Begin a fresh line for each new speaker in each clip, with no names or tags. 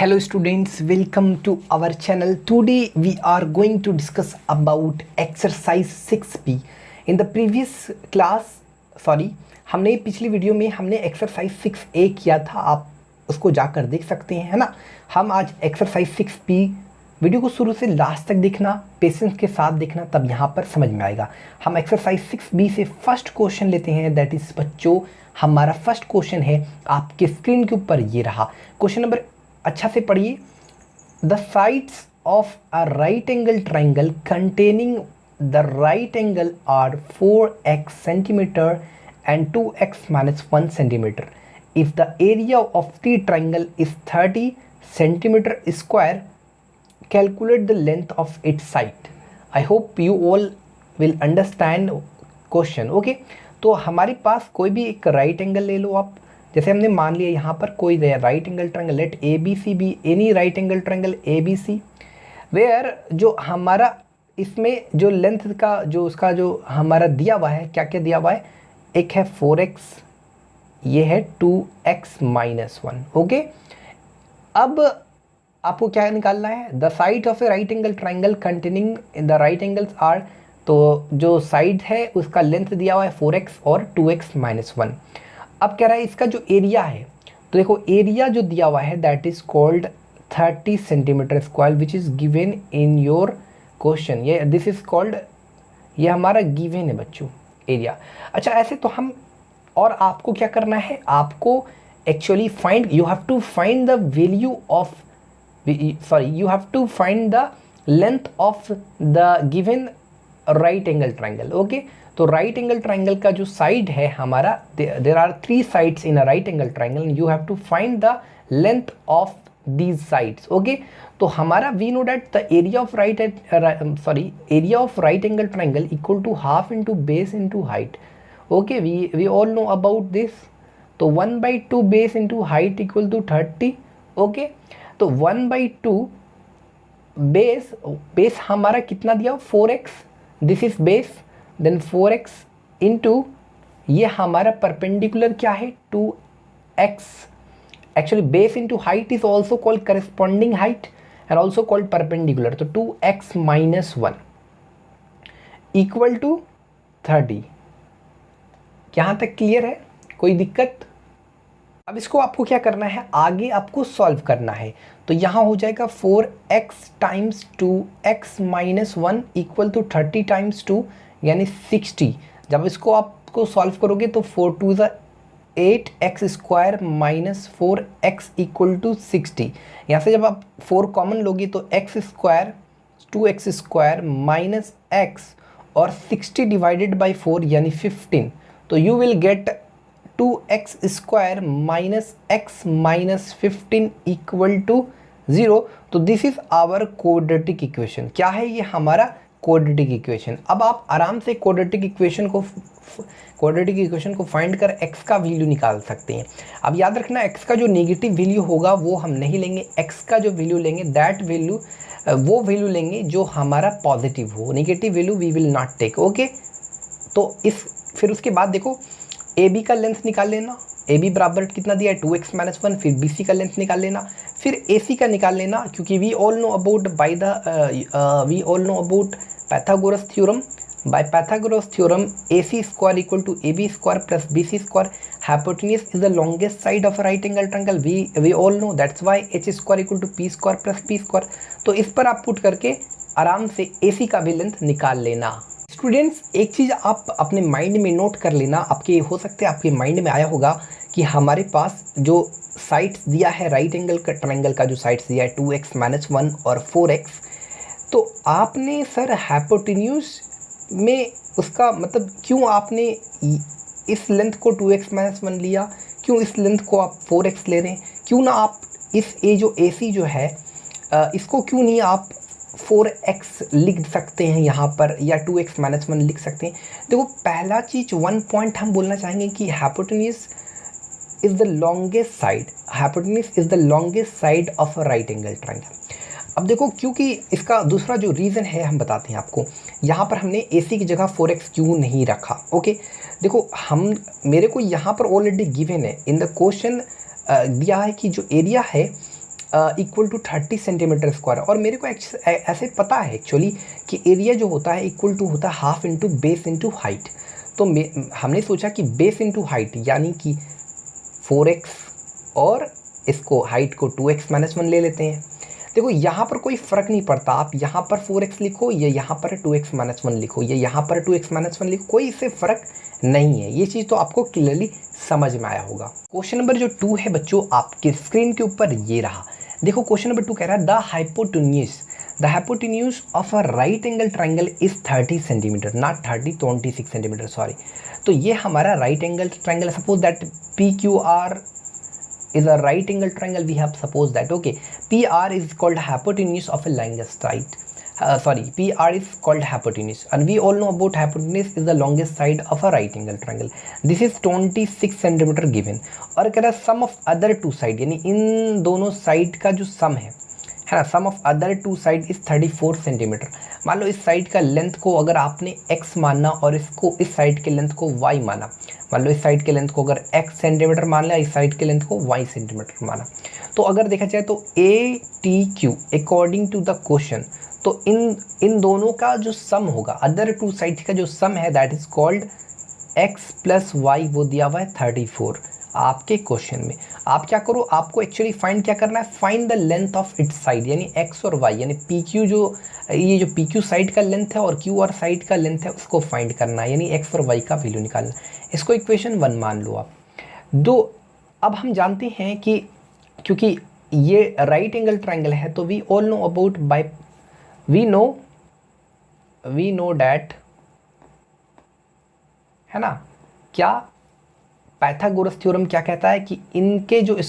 Hello students, welcome to our channel. Today we are going to discuss about exercise 6b. In the previous class, हमने पिछली video में हमने exercise 6a किया था, आप उसको जाकर देख सकते हैं, है ना। हम आज एक्सरसाइज 6b, वीडियो को शुरू से लास्ट तक देखना, पेशेंस के साथ देखना, तब यहाँ पर समझ में आएगा। हम एक्सरसाइज 6b से फर्स्ट क्वेश्चन लेते हैं। दैट इज़ बच्चों, हमारा फर्स्ट क्वेश्चन है आपके स्क्रीन के ऊपर, ये रहा क्वेश्चन नंबर। अच्छा से पढ़िए। The sides of a right angle triangle containing the right angle are 4x centimetre and 2x minus 1 centimeter. If the area of the triangle is 30 centimeter square, calculate the length of its side. I hope you all will understand question. Okay, तो हमारे पास कोई भी एक right angle ले लो आप। जैसे हमने मान लिया यहाँ पर कोई right angle triangle, let A B C be any right angle triangle A B C, where जो हमारा इसमें जो लेंथ का जो उसका जो हमारा दिया हुआ है, क्या क्या दिया हुआ है, एक है 4x, ये है 2x माइनस 1। ओके, अब आपको क्या निकालना है, the side of a right angle triangle containing the right angles are, तो जो साइड है उसका लेंथ दिया हुआ है 4x और 2x माइनस 1। अब कह रहा है इसका जो एरिया है, तो देखो एरिया जो दिया हुआ है that is called 30 centimetre square which is given in your question. ये दिस इज कॉल्ड, ये हमारा गिवन है बच्चों एरिया। अच्छा, ऐसे तो हम, और आपको क्या करना है, आपको actually find, you have to find the value of, you have to find the length of the given right angle triangle. Okay, तो राइट एंगल ट्रायंगल का जो साइड है हमारा, there are 3 sides in a right angle triangle, you have to find the length of these sides. Okay, तो हमारा we know that the area of area of right angle triangle equal to half into base into height. Okay, we all know about this. तो 1/2 base into height equal to 30। Okay, तो 1/2 base हमारा कितना दिया, 4x, this is base, then 4x into ये हमारा perpendicular क्या है 2x। Actually base into height is also called corresponding height and also called perpendicular. तो 2x माइनस 1 इक्वल टू 30। यहाँ तक क्लियर है, कोई दिक्कत? अब इसको आपको क्या करना है, आगे आपको सॉल्व करना है। तो यहाँ हो जाएगा 4x times 2x minus 1 equal to 30 times 2 यानी 60। जब इसको आपको सॉल्व करोगे तो 4 2 ज़ा 8x square minus 4x equal to 60। यहाँ से जब आप 4 कॉमन लोगे तो x square 2x square minus x और 60 डिवाइडेड बाई 4 यानी 15। तो you will get 2x square minus x minus 15 equal to 0। तो this is our quadratic equation. क्या है ये, हमारा क्वाड्रेटिक इक्वेशन। अब आप आराम से क्वाड्रेटिक इक्वेशन को फाइंड कर x का वैल्यू निकाल सकते हैं। अब याद रखना, x का जो नेगेटिव वैल्यू होगा वो हम नहीं लेंगे, x का जो वैल्यू लेंगे दैट वैल्यू, वो वैल्यू लेंगे जो हमारा पॉजिटिव हो। Negative value we will not take. Okay, तो फिर उसके बाद देखो ए बी का लेंथ निकाल लेना। ए बी बराबर कितना दिया है 2x माइनस 1। फिर बी सी का लेंथ निकाल लेना, फिर ए सी का निकाल लेना, क्योंकि we all know about Pythagoras theorem. By Pythagoras theorem A C square equal to A B square plus B C square. Hypotenuse is the longest side of right angle triangle, we all know, that's why H square equal to P square plus P square. तो इस पर आप put करके आराम से ए सी का भी length निकाल लेना। स्टूडेंट्स, एक चीज़ आप अपने माइंड में नोट कर लेना, आपके हो सकते हैं आपके माइंड में आया होगा कि हमारे पास जो साइड्स दिया है राइट एंगल का ट्रायंगल का जो साइड्स दिया है 2x माइनस 1 और 4x, तो आपने सर हाइपोटेन्यूज में उसका मतलब क्यों आपने इस लेंथ को 2x माइनस 1 लिया, क्यों इस लेंथ को आप 4x ले रहे हैं, क्यों ना आप इस जो AC जो है इसको क्यों नहीं आप 4x लिख सकते हैं यहाँ पर, या 2x माइनस 1 लिख सकते हैं। देखो, पहला चीज़ 1 पॉइंट हम बोलना चाहेंगे कि hypotenuse is the longest side, hypotenuse is the longest side of a right angle triangle. अब देखो, क्योंकि इसका दूसरा जो रीज़न है हम बताते हैं आपको। यहाँ पर हमने AC की जगह 4x क्यों नहीं रखा। ओके, देखो मेरे को यहाँ पर ऑलरेडी गिवन है इन द क्वेश्चन दिया है कि जो एरिया है इक्वल टू 30 सेंटीमीटर स्क्वायर, और मेरे को ऐसे पता है एक्चुअली कि एरिया जो होता है इक्वल टू होता है half into base into height. तो हमने सोचा कि बेस इंटू हाइट यानी कि 4x और इसको हाइट को 2x-1 ले लेते हैं। देखो यहाँ पर कोई फ़र्क नहीं पड़ता, आप यहाँ पर 4x लिखो या यहाँ पर 2x-1 लिखो या यहाँ पर 2x-1 लिखो, कोई इससे फ़र्क नहीं है। ये चीज़ तो आपको क्लियरली समझ में आया होगा। क्वेश्चन नंबर जो 2 है बच्चों आपके स्क्रीन के ऊपर ये रहा। देखो क्वेश्चन नंबर 2 कह रहा है the hypotenuse of a right angle triangle is 30 centimetre, not 30, 26 centimetre sorry. तो ये हमारा right angle triangle, suppose that PQR is a right angle triangle. We have supposed that okay, PR is called hypotenuse of a longest side. PR is called hypotenuse, and we all know about hypotenuse is the longest side of a right angle triangle. This is 26 centimetre given, और कह रहा है sum of other two side, यानी इन दोनों side का जो sum है ना, sum of other two side is 34 centimetre. मान लो इस साइड का लेंथ को अगर आपने x माना और इसको इस साइड के लेंथ को y माना, मान लो इस साइड के लेंथ को अगर x सेंटीमीटर मान लिया, इस साइड के लेंथ को y सेंटीमीटर माना, तो अगर देखा जाए तो ATQ according to the question, तो इन दोनों का जो सम होगा, अदर टू साइड का जो सम है that is called x plus y, वो दिया हुआ है 34 आपके क्वेश्चन में। आप क्या करो, आपको एक्चुअली फाइंड क्या करना है, find the length of its side, यानी x और y, यानी PQ ये जो PQ साइड का लेंथ है और QR साइड का लेंथ है उसको फाइंड करना है, यानी x और y का वैल्यू निकालना। इसको इक्वेशन 1 मान लो आप। दो, अब हम जानते हैं कि क्योंकि ये राइट एंगल ट्राइंगल है तो we all know about we know that, है ना, क्या पाइथागोरस थ्योरम क्या कहता है कि इनका जो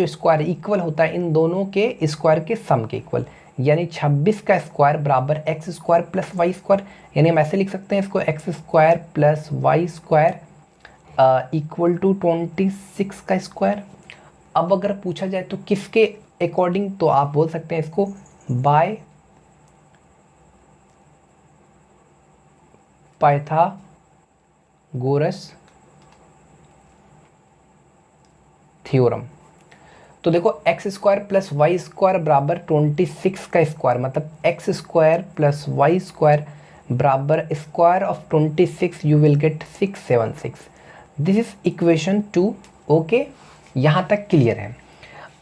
स्क्वायर इक्वल होता है इन दोनों के स्क्वायर के सम के इक्वल, यानी 26 का स्क्वायर बराबर x square plus y square, यानी हम ऐसे लिख सकते हैं इसको x square plus y square equal to 26 का स्क्वायर। अब अगर पूछा जाए तो किसके अकॉर्डिंग, तो आप बोल सकते हैं इसको बाय पाइथागोरस थ्योरम। तो देखो x square plus y square बराबर 26 का स्क्वायर, मतलब x square plus y square बराबर square of 26, you will get 676। This is equation 2। Okay, यहाँ तक क्लियर है।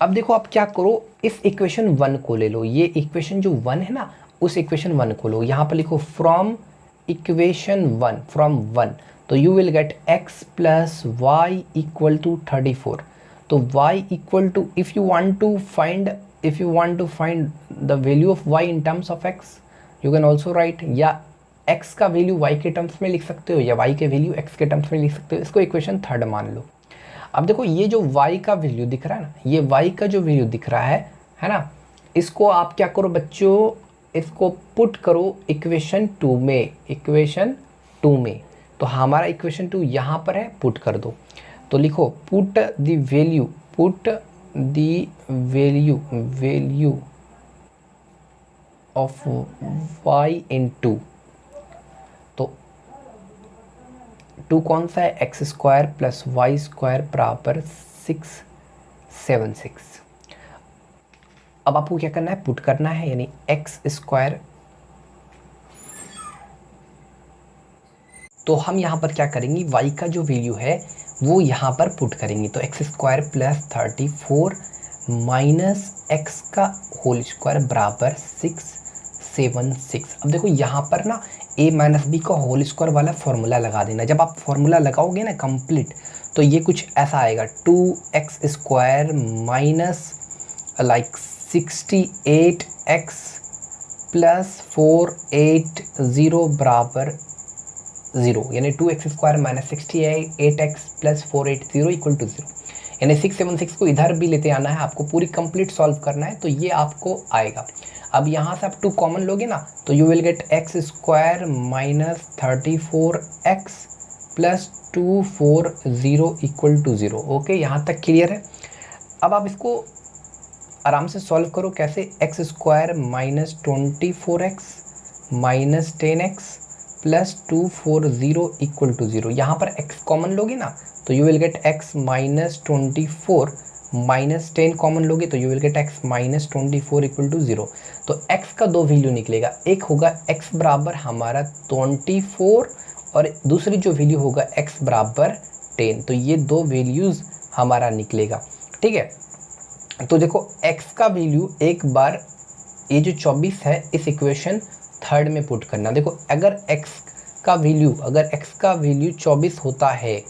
अब देखो आप क्या करो, इस इक्वेशन 1 को ले लो, ये इक्वेशन जो 1 है ना, उस इक्वेशन 1 को लो, यहाँ पर लिखो फ्रॉम इक्वेशन 1, फ्रॉम 1, तो you will get x plus y equal to 34। तो y equal to, if you want to find the value of y in terms of x, you can also write, या x का value y के terms में लिख सकते हो या y के वैल्यू x के टर्म्स में लिख सकते हो। इसको इक्वेशन 3 मान लो। अब देखो ये जो y का वैल्यू दिख रहा है ना, ये y का जो वैल्यू दिख रहा है ना, इसको आप क्या करो बच्चों, इसको पुट करो इक्वेशन 2 में, तो हमारा इक्वेशन 2 यहाँ पर है, पुट कर दो। तो लिखो put the value of y in 2, तो 2 कौन सा है, x square plus y square बराबर 676। अब आपको क्या करना है, पुट करना है, यानी x स्क्वायर, तो हम यहाँ पर क्या करेंगे, y का जो वैल्यू है वो यहाँ पर पुट करेंगे, तो x square plus 34 minus x का होल स्क्वायर बराबर 676। अब देखो यहाँ पर ना a माइनस बी का होल स्क्वायर वाला फॉर्मूला लगा देना। जब आप फॉर्मूला लगाओगे ना कंप्लीट, तो ये कुछ ऐसा आएगा, 2x square minus like 68x plus 480 बराबर 0, यानी 2x square minus 68x plus 480 equal to 0, यानी 676 को इधर भी लेते आना है, आपको पूरी कंप्लीट सॉल्व करना है, तो ये आपको आएगा। अब यहाँ से आप 2 कॉमन लोगे ना, तो you will get x square minus 34x plus 240 equal to 0। Okay, यहाँ तक क्लियर है। अब आप इसको आराम से सॉल्व करो, कैसे, x square minus 24x minus 10x plus 240 equal to 0। यहाँ पर x कॉमन लोगे ना, तो you will get x minus 24 -10 common लोगे तो you will get x -24 equal to 0। तो x का दो वैल्यू निकलेगा, एक होगा x बराबर हमारा 24 और दूसरी जो वैल्यू होगा x बराबर 10। तो ये दो वैल्यूज़ हमारा निकलेगा, ठीक है। तो देखो x का वैल्यू एक बार ये जो 24 है इस इक्वेशन थर्ड में पुट करना। देखो अगर x का वैल्यू 24 होता है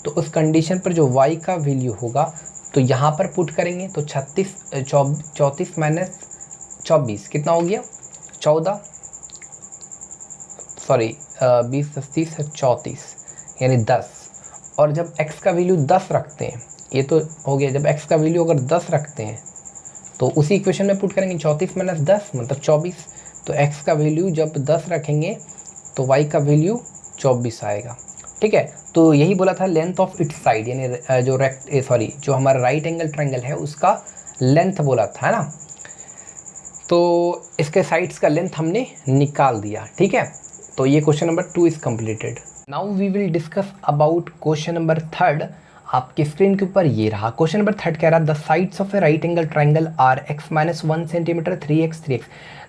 तो उस कंडीशन पर जो y का वैल्यू होगा तो यहाँ पर पुट करेंगे तो 34 माइनस 24 कितना हो गया 14, सॉरी 20 30 है 34 यानी 10। और जब x का वैल्यू 10 रखते हैं, ये तो हो गया, जब x का वैल्यू अगर 10 रखते हैं तो उसी इक्वेशन में पुट करेंगे 34 माइनस 10 मतलब 24। तो x का वैल्यू जब 10 रखेंगे तो y का वैल्यू 24 आएगा, ठीक है। तो यही बोला था लेंथ ऑफ इट्स साइड, यानी जो हमारा राइट एंगल ट्रायंगल है उसका लेंथ बोला था, है ना। तो इसके साइड्स का लेंथ हमने निकाल दिया, ठीक है। तो ये question number 2 is completed. Now we will discuss about question number 3। आपके स्क्रीन के ऊपर ये रहा क्वेश्चन नंबर 3, कह रहा the sides of a right angle triangle are x - 1 centimetre 3x 3x।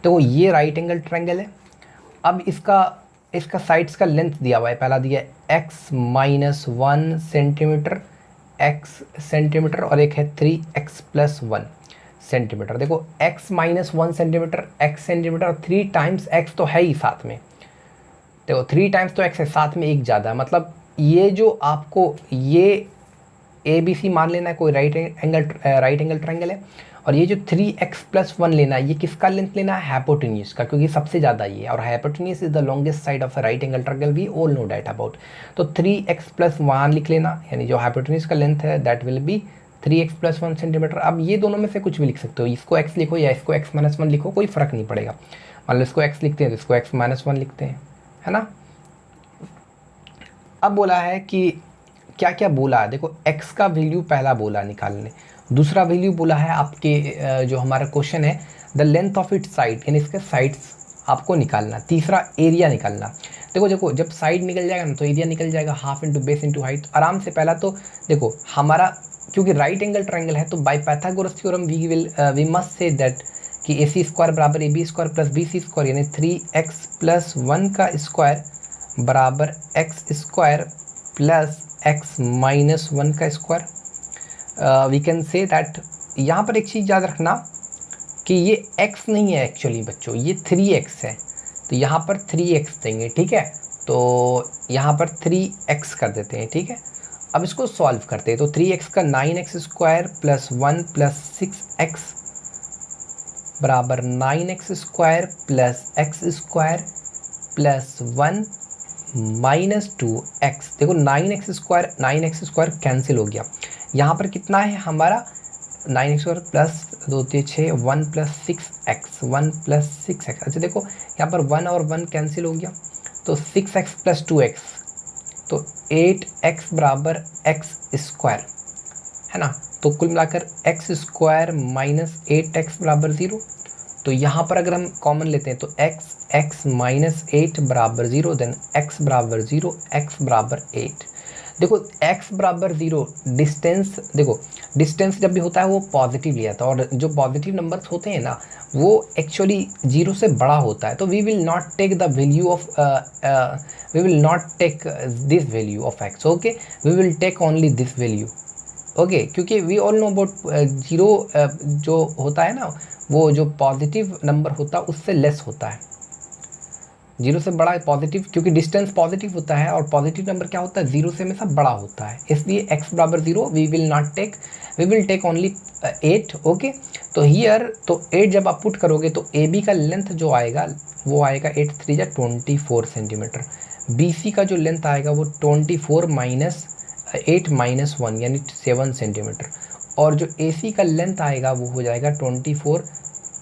देखो ये राइट एंगल ट्रायंगल है। अब इसका साइड्स का लेंथ दिया हुआ है, पहला दिया है x - 1 सेंटीमीटर x सेंटीमीटर और एक है 3x + 1 सेंटीमीटर। देखो x - 1 सेंटीमीटर x सेंटीमीटर और 3 टाइम्स x तो है ही साथ में। देखो 3 टाइम्स तो x है, साथ में एक ज़्यादा, मतलब ये जो आपको ये ABC मान लेना है, कोई राइट एंगल ट्रायंगल है। और ये जो 3x + 1 लेना है, ये किसका लेंथ लेना है, हाइपोटेन्यूज का, क्योंकि सबसे ज़्यादा ये है और hypotenuse is the longest side of a right angle triangle, we all know that about. तो 3x + 1 लिख लेना, यानी जो हाइपोटेन्यूज का लेंथ है that will be 3x + 1 centimetre. अब ये दोनों में से कुछ भी लिख सकते हो, इसको x लिखो या इसको x - 1 लिखो, कोई फ़र्क नहीं पड़ेगा। मान लो इसको x लिखते हैं तो इसको x - 1 लिखते हैं, है ना। अब बोला है कि क्या क्या बोला है, देखो x का वैल्यू पहला बोला निकालने, दूसरा वैल्यू बोला है आपके जो हमारा क्वेश्चन है the length of its side, यानी इसके साइड्स आपको निकालना, तीसरा एरिया निकालना। देखो जब साइड निकल जाएगा ना तो एरिया निकल जाएगा, half into base into height आराम से। पहला तो देखो हमारा क्योंकि राइट एंगल ट्रायंगल है तो by Pythagoras theorem we must say that कि AC² बराबर AB² + BC², यानी 3x + 1 का स्क्वायर बराबर x² + x - 1 का square. We can say that, यहाँ पर एक चीज़ याद रखना कि ये x नहीं है एक्चुअली बच्चों, ये 3x है। तो यहाँ पर 3x देंगे, ठीक है। तो यहाँ पर 3x कर देते हैं, ठीक है। अब इसको सॉल्व करते हैं तो 3x का 9x² + 1 + 6x बराबर 9x² + x² + 1 - 2x। देखो 9x² कैंसिल हो गया, यहाँ पर कितना है हमारा 9x² + 2 3 6 1 + 6x। अच्छा देखो यहाँ पर 1 और 1 कैंसिल हो गया तो 6x + 2x, तो 8x बराबर x², है ना। तो कुल मिलाकर x² - 8x बराबर 0। तो यहाँ पर अगर हम कॉमन लेते हैं तो x - 8 बराबर 0, देन x बराबर 0, x बराबर 8। देखो x बराबर 0, डिस्टेंस, देखो डिस्टेंस जब भी होता है वो पॉजिटिव लिया था, और जो पॉजिटिव नंबर्स होते हैं ना वो एक्चुअली 0 से बड़ा होता है। तो we will not take the value of we will not take this value of x, okay, we will take only this value, okay. क्योंकि वी ऑल नो अबाउट 0 जो होता है ना वो जो पॉजिटिव नंबर होता है उससे लेस होता है, 0 से बड़ा पॉजिटिव, क्योंकि डिस्टेंस पॉजिटिव होता है और पॉजिटिव नंबर क्या होता है 0 से हमेशा बड़ा होता है, इसलिए x बराबर 0 we will not take, we will take only 8, okay. तो हियर तो 8 जब आप पुट करोगे तो AB का लेंथ जो आएगा वो आएगा 8 3 = 24 सेंटीमीटर, BC का जो लेंथ आएगा वो 24 - 8 - 1 यानी 7 सेंटीमीटर, और जो AC का लेंथ आएगा वो हो जाएगा 24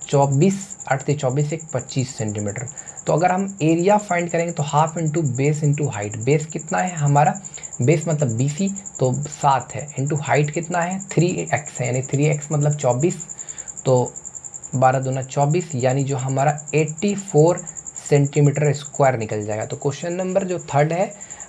24 8 से 24 एक 25 सेंटीमीटर। तो अगर हम एरिया फाइंड करेंगे तो half into base into height, base कितना है हमारा, बेस मतलब BC तो 7 है, इंटू हाइट कितना है 3x है, यानी 3x मतलब 24, तो 12 दूना 24, यानी जो हमारा 84 सेंटीमीटर स्क्वायर निकल जाएगा। तो क्वेश्चन नंबर जो थर्ड है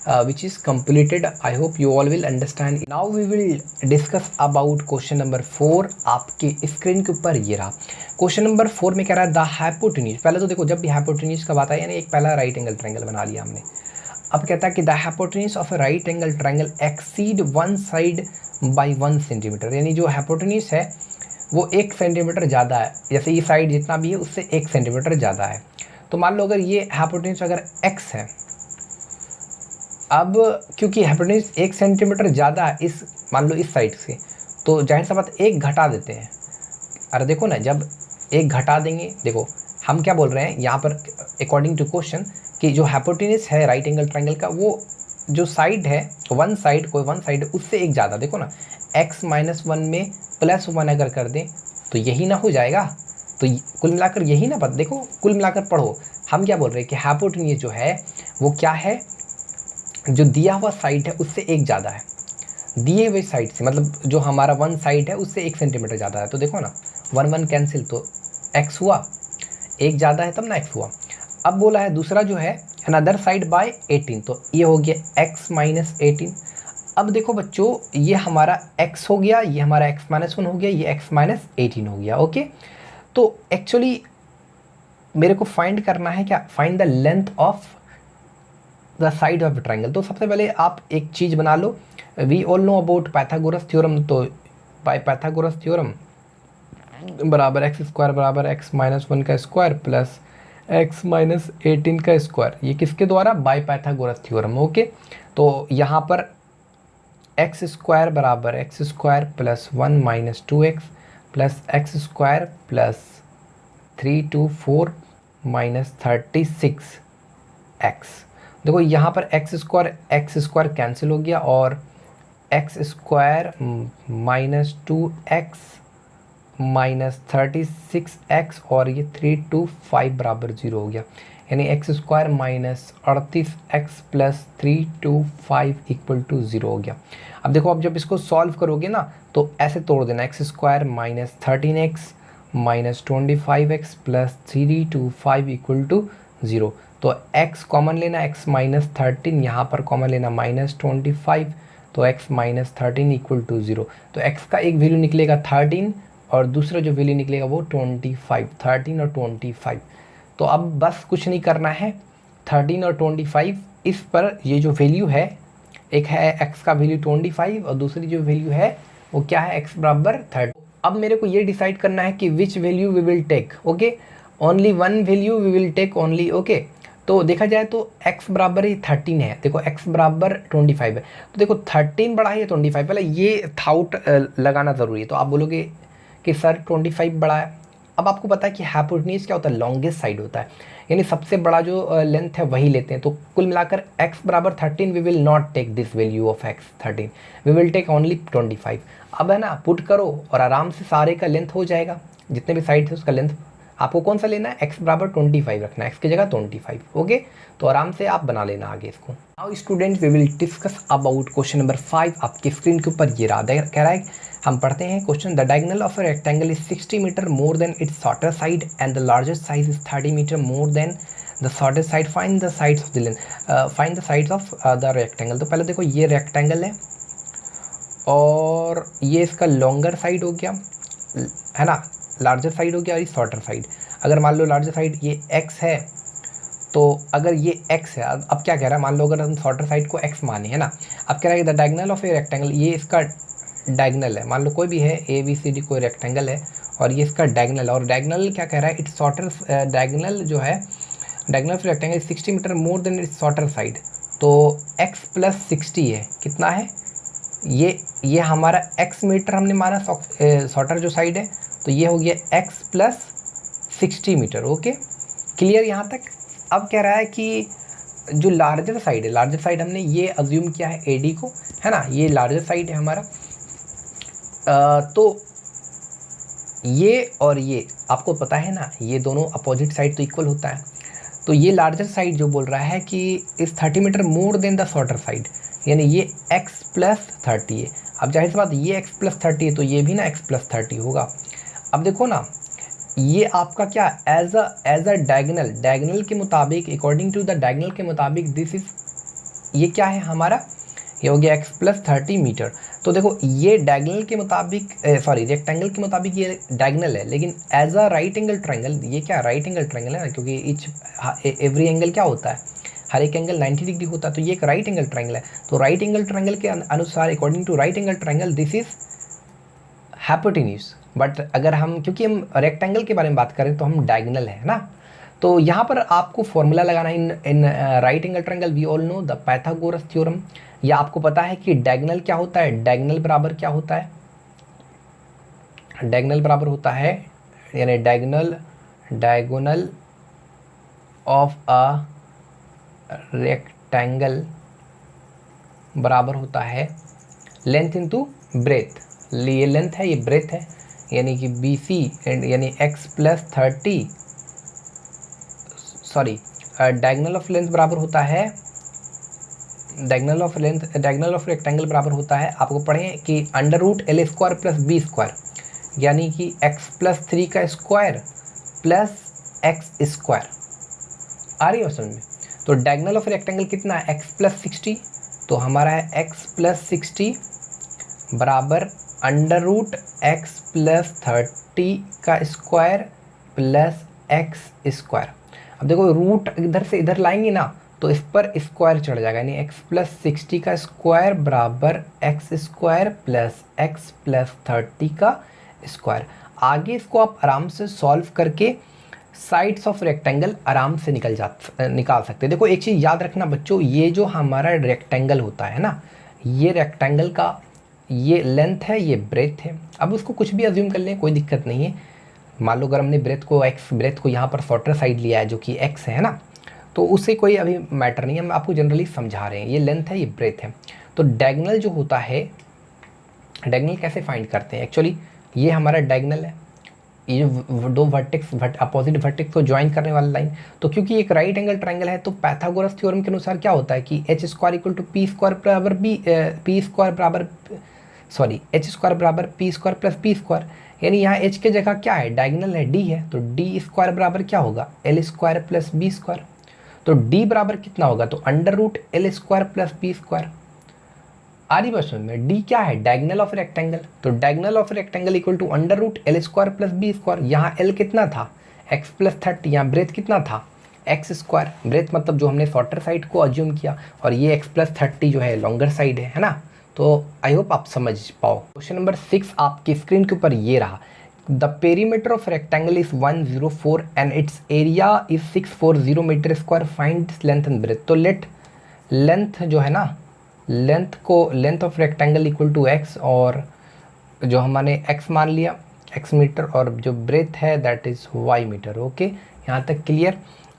which is completed. I hope you all will understand. Now we will discuss about question number 4. आपके स्क्रीन के ऊपर ये रहा क्वेश्चन नंबर 4 में कह रहा है द हाइपोटेन्यूज। पहले तो देखो जब भी हाइपोटेन्यूज का बात है यानी एक पहला राइट एंगल ट्रायंगल बना लिया हमने। अब कहता है कि the hypotenuse of a right angle triangle exceed one side by 1 centimetre, यानी जो हाइपोटेन्यूज है वो 1 सेंटीमीटर ज़्यादा है, जैसे ये साइड जितना भी है उससे 1 सेंटीमीटर ज़्यादा है। तो मान लो अगर ये हाइपोटेन्यूज अगर x है, अब क्योंकि हाइपोटेन्यूज 1 सेंटीमीटर ज़्यादा है इस मान लो इस साइड से, तो जाहिर सा बात 1 घटा देते हैं। अरे देखो ना, जब 1 घटा देंगे, देखो हम क्या बोल रहे हैं यहाँ पर अकॉर्डिंग टू क्वेश्चन कि जो हाइपोटेन्यूज है राइट एंगल ट्रायंगल का वो जो साइड है वन साइड उससे 1 ज़्यादा। देखो ना x - 1 में +1 अगर कर दें तो यही ना हो जाएगा। तो कुल मिलाकर यही ना, देखो कुल मिलाकर पढ़ो हम क्या बोल रहे हैं कि हाइपोटेन्यूज जो है वो क्या है, जो दिया हुआ साइड है उससे 1 ज़्यादा है, दिए हुए साइड से मतलब जो हमारा वन साइड है उससे 1 सेंटीमीटर ज़्यादा है। तो देखो ना 1 1 कैंसिल, तो x हुआ, 1 ज़्यादा है तब ना x हुआ। अब बोला है दूसरा जो है अनदर साइड बाय 18, तो ये हो गया x - 18। अब देखो बच्चों ये हमारा x हो गया, ये हमारा x - 1 हो गया, ये x - 18 हो गया। ओके, तो एक्चुअली मेरे को फाइंड करना है क्या, find the length of the side of triangle. तो सबसे पहले आप एक चीज़ बना लो, we all know about Pythagoras theorem. तो बाय पाइथागोरस थ्योरम बराबर x² बराबर x - 1 का स्क्वायर प्लस x - 18 का स्क्वायर, ये किसके द्वारा, बाय पाइथागोरस थ्योरम। ओके, तो यहाँ पर x² बराबर x² plus 1 - 2x plus x² plus 3 2 4 - 36x। देखो यहाँ पर x² कैंसिल हो गया और x² - 2x - 36x और ये 3 2 5 बराबर 0 हो गया, यानी x² - 38x प्लस 3 2 5 = 0 हो गया। अब देखो अब जब इसको सॉल्व करोगे ना तो ऐसे तोड़ देना, x² - 13x - 25x प्लस 3 2 5 = 0। तो x कॉमन लेना, x - 13 यहाँ पर कॉमन लेना -25, तो x - 13 = 0। तो x का एक वैल्यू निकलेगा 13 और दूसरा जो वैल्यू निकलेगा वो 25, 13 और 25। तो अब बस कुछ नहीं करना है, 13 और 25 इस पर ये जो वैल्यू है, एक है x का वैल्यू 25 और दूसरी जो वैल्यू है वो क्या है, x बराबर 30। अब मेरे को ये डिसाइड करना है कि which value we will take. Okay, only one value we will take only. Okay, तो देखा जाए तो x बराबर ही 13 है, देखो x बराबर 25 है, तो देखो 13 बड़ा है या 25, पहले ये थाउट लगाना ज़रूरी है। तो आप बोलोगे कि सर 25 बड़ा है। अब आपको पता है कि हाइपोटेन्यूज क्या होता है, लॉन्गेस्ट साइड होता है, यानी सबसे बड़ा जो लेंथ है वही लेते हैं। तो कुल मिलाकर x बराबर 13 we will not take this value of x 13, we will take only 25। अब है ना, पुट करो और आराम से सारे का लेंथ हो जाएगा, जितने भी साइड थे उसका लेंथ आपको कौन सा लेना है, x बराबर 25 रखना है, x की जगह 25। ओके, तो आराम से आप बना लेना आगे इसको। Now student we will discuss about question number 5। आपकी स्क्रीन के ऊपर ये रहा, कह रहा है हम पढ़ते हैं question. The diagonal of a rectangle is 60 metre more than its shorter side and the largest size is 30 metre more than the shortest side, find the sides of the length, find the sides of the rectangle. तो पहले देखो ये rectangle है और ये इसका longer side हो गया है ना, लार्जर साइड हो गया और ये शॉर्टर साइड। अगर मान लो लार्जर साइड ये x है, तो अगर ये x है, अब क्या कह रहा है, मान लो अगर हम शॉर्टर साइड को x माने है ना, अब कह रहा है the diagonal of a rectangle, ये इसका डायगोनल है, मान लो कोई भी है ABCD कोई रेक्टेंगल है और ये इसका डायगोनल, और डायगोनल क्या कह रहा है, इट्स शॉर्टर, डायगोनल जो है diagonal of rectangle 60 metre more than its shorter side. तो x + 60 है, कितना है ये हमारा x मीटर हमने माना शॉर्टर जो साइड है, तो ये हो गया x + 60 मीटर। ओके, क्लियर यहाँ तक। अब कह रहा है कि जो लार्जर साइड है, लार्जर साइड हमने ये अज्यूम किया है AD को, है ना, ये लार्जर साइड है हमारा। तो ये और ये आपको पता है ना, ये दोनों अपोजिट साइड तो इक्वल होता है। तो ये लार्जर साइड जो बोल रहा है कि इस 30 metre more than the shorter side, यानी ये x + 30 है। अब जाहिर सी बात ये x + 30 है तो ये भी ना x + 30 होगा। अब देखो ना, ये आपका क्या एज अ डायगोनल के मुताबिक, अकॉर्डिंग टू द डायगोनल के मुताबिक दिस इज, ये क्या है हमारा, ये हो गया x प्लस 30 मीटर। तो देखो ये डायगनल के मुताबिक सॉरी रेक्टेंगल के मुताबिक ये डायगनल है, लेकिन as a right angle triangle, ये क्या राइट एंगल ट्रायंगल है ना, क्योंकि ईच एवरी एंगल क्या होता है, हर एक एंगल 90 डिग्री होता है, तो ये एक राइट एंगल ट्रायंगल है। तो राइट एंगल ट्रायंगल के अनुसार according to right angle triangle this is hypotenuse. But अगर हम, क्योंकि हम रेक्टेंगल के बारे में बात करें तो हम डायगनल है ना, तो यहाँ पर आपको फॉर्मूला लगाना in right angle triangle we all know the Pythagoras theorem. या आपको पता है कि डायगनल क्या होता है, डायगनल बराबर क्या होता है, डायगनल बराबर होता है यानी डायगोनल ऑफ अ रेक्टेंगल बराबर होता है लेंथ इंटू ब्रेथ। ये लेंथ है, ये ब्रेथ है, यानी कि BC यानी x plus 30 sorry diagonal of length बराबर होता है, डायगनल ऑफ रेक्टेंगल बराबर होता है, आपको पढ़ें कि under root L square plus B square, यानी कि x प्लस 3 का स्क्वायर प्लस x स्क्वायर। आ रही है समझ में। तो डायगनल ऑफ रेक्टेंगल कितना है, x प्लस 60, तो हमारा है x प्लस 60 बराबर अंडर रूट x प्लस 30 का स्क्वायर प्लस x स्क्वायर। अब देखो रूट इधर से इधर लाएंगे ना तो इस पर स्क्वायर चढ़ जाएगा, यानी x प्लस 60 का स्क्वायर बराबर x square plus x plus 30 का स्क्वायर। आगे इसको आप आराम से सॉल्व करके साइड्स ऑफ रेक्टेंगल आराम से निकाल सकते हैं। देखो एक चीज़ याद रखना बच्चों, ये जो हमारा रेक्टेंगल होता है ना, ये रेक्टेंगल का ये लेंथ है, ये ब्रेथ है। अब उसको कुछ भी अज्यूम कर लें, कोई दिक्कत नहीं है। मान लो अगर हमने ब्रेथ को यहाँ पर शॉर्टर साइड लिया है जो कि x है ना, तो उससे कोई अभी मैटर नहीं है, हम आपको जनरली समझा रहे हैं। ये लेंथ है, ये ब्रेथ है। तो डायगनल जो होता है, डायगनल कैसे फाइंड करते हैं, एक्चुअली ये हमारा डायगनल है, ये जो दो वर्टेक्स अपोजिट वर्टेक्स को ज्वाइन करने वाला लाइन। तो क्योंकि एक राइट एंगल ट्रायंगल है तो पाइथागोरस थ्योरम के अनुसार क्या होता है कि h square equal to p square बराबर h स्क्वायर बराबर p square plus b square, यानी यहाँ h के जगह क्या है, डायगनल है d है, तो d स्क्वायर बराबर क्या होगा, l square plus b square. तो d बराबर कितना होगा, तो under root l square plus b square. आ रही बात में, d क्या है, डायगनल ऑफ रेक्टेंगल, तो diagonal of rectangle equal to under root l square plus b square. यहाँ l कितना था, x प्लस 30, यहाँ ब्रेथ कितना था, x स्क्वायर, ब्रेथ मतलब जो हमने शॉर्टर साइड को अज्यूम किया, और ये x प्लस 30 जो है लॉन्गर साइड है ना। तो आई होप आप समझ पाओ। क्वेश्चन नंबर 6 आपकी स्क्रीन के ऊपर ये रहा, the perimeter of rectangle is 104 and its area is 640 metre square, find length and breadth. तो लेंथ जो है ना, length of rectangle equal to x, और जो हमने x मान लिया x मीटर, और जो ब्रेथ है that is y metre. Okay, यहाँ तक क्लियर।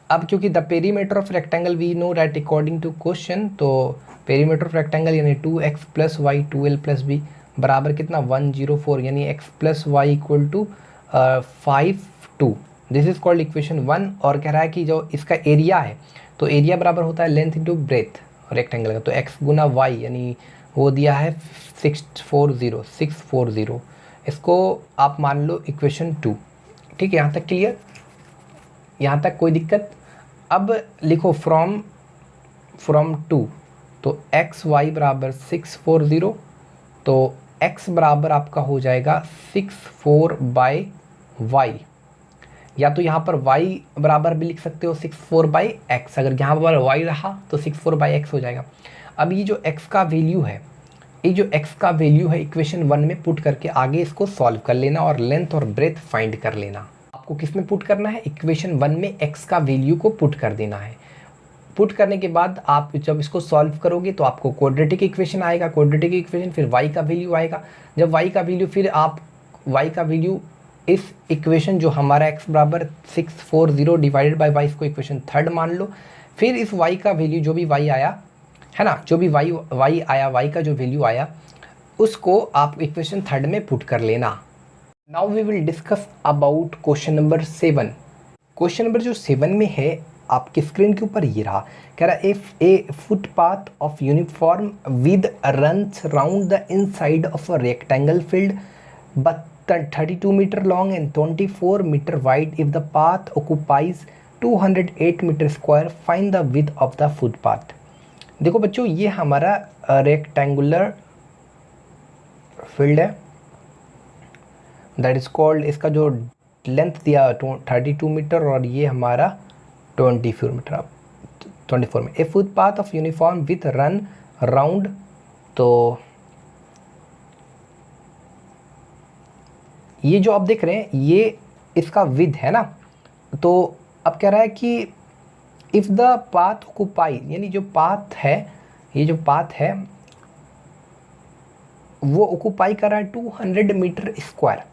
अब क्योंकि the perimeter of rectangle we know that according to question, तो पेरीमीटर ऑफ रेक्टेंगल यानी 2x plus Y 2l plus B बराबर कितना 104, यानी x plus y equal to 52। This is called equation 1। और कह रहा है कि जो इसका एरिया है, तो एरिया बराबर होता है लेंथ इंटू ब्रेथ रेक्टेंगल का, तो x गुना y यानी वो दिया है 640। इसको आप मान लो इक्वेशन 2। ठीक है, यहाँ तक क्लियर, यहाँ तक कोई दिक्कत। अब लिखो फ्रॉम 2, तो x y बराबर 640, तो x बराबर आपका हो जाएगा 64/y, या तो यहाँ पर y बराबर भी लिख सकते हो 64/x। अगर यहाँ पर y रहा तो 64/x हो जाएगा। अब ये जो x का वैल्यू है, इक्वेशन 1 में पुट करके आगे इसको सॉल्व कर लेना और लेंथ और ब्रेथ फाइंड कर लेना। आपको किस में पुट करना है, इक्वेशन 1 में x का वैल्यू को पुट कर देना है। पुट करने के बाद आप जब इसको सॉल्व करोगे तो आपको क्वाड्रेटिक इक्वेशन आएगा, क्वाड्रेटिक इक्वेशन फिर y का वैल्यू आएगा। जब y का वैल्यू, फिर आप y का वैल्यू इस इक्वेशन जो हमारा x बराबर 640 डिवाइडेड बाय y, इसको इक्वेशन 3 मान लो। फिर इस y का वैल्यू जो भी y आया है ना, जो भी y आया, y का जो वैल्यू आया उसको आप इक्वेशन 3 में पुट कर लेना। Now we will discuss about question number 7। Question number जो 7 में है आपकी स्क्रीन के ऊपर ये रहा, कह रहा है if a footpath of uniform width runs round the inside of a rectangle field but 32 metre long and 24 metre wide, if the path occupies 208 metre square, find the width of the footpath. देखो बच्चों, ये हमारा rectangular field है, that is called, इसका जो length दिया 32 metre और ये हमारा 24 मीटर, 24 में। A footpath of uniform with run round, तो ये जो आप देख रहे हैं ये इसका विथ है ना। तो अब कह रहा है कि इफ़ द पाथ ऑक्यूपाई, यानी जो पाथ है, ये जो पाथ है वो ऑक्यूपाई कर रहा है 200 मीटर स्क्वायर,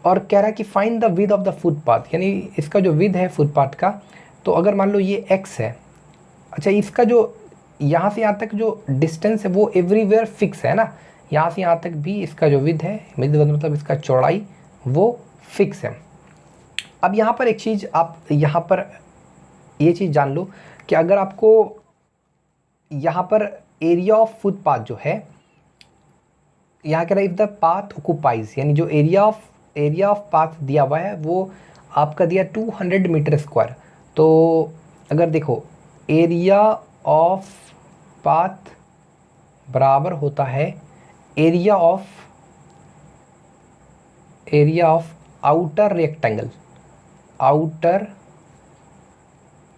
और कह रहा है कि find the width of the footpath, यानी इसका जो विथ है फुटपाथ का। तो अगर मान लो ये x है, अच्छा इसका जो यहाँ से यहाँ तक जो डिस्टेंस है वो एवरीवेयर फिक्स है ना, यहाँ से यहाँ तक भी इसका जो विथ है, मतलब इसका चौड़ाई वो फिक्स है। अब यहाँ पर एक चीज़ आप यहाँ पर ये चीज़ जान लो कि अगर आपको यहाँ पर एरिया ऑफ फुटपाथ जो है, यहाँ कह रहा है इफ़ द पाथ ऑक्यूपाइज, यानी जो एरिया ऑफ पाथ दिया हुआ है वो आपका दिया 200 मीटर स्क्वायर। तो अगर देखो एरिया ऑफ पाथ बराबर होता है area of outer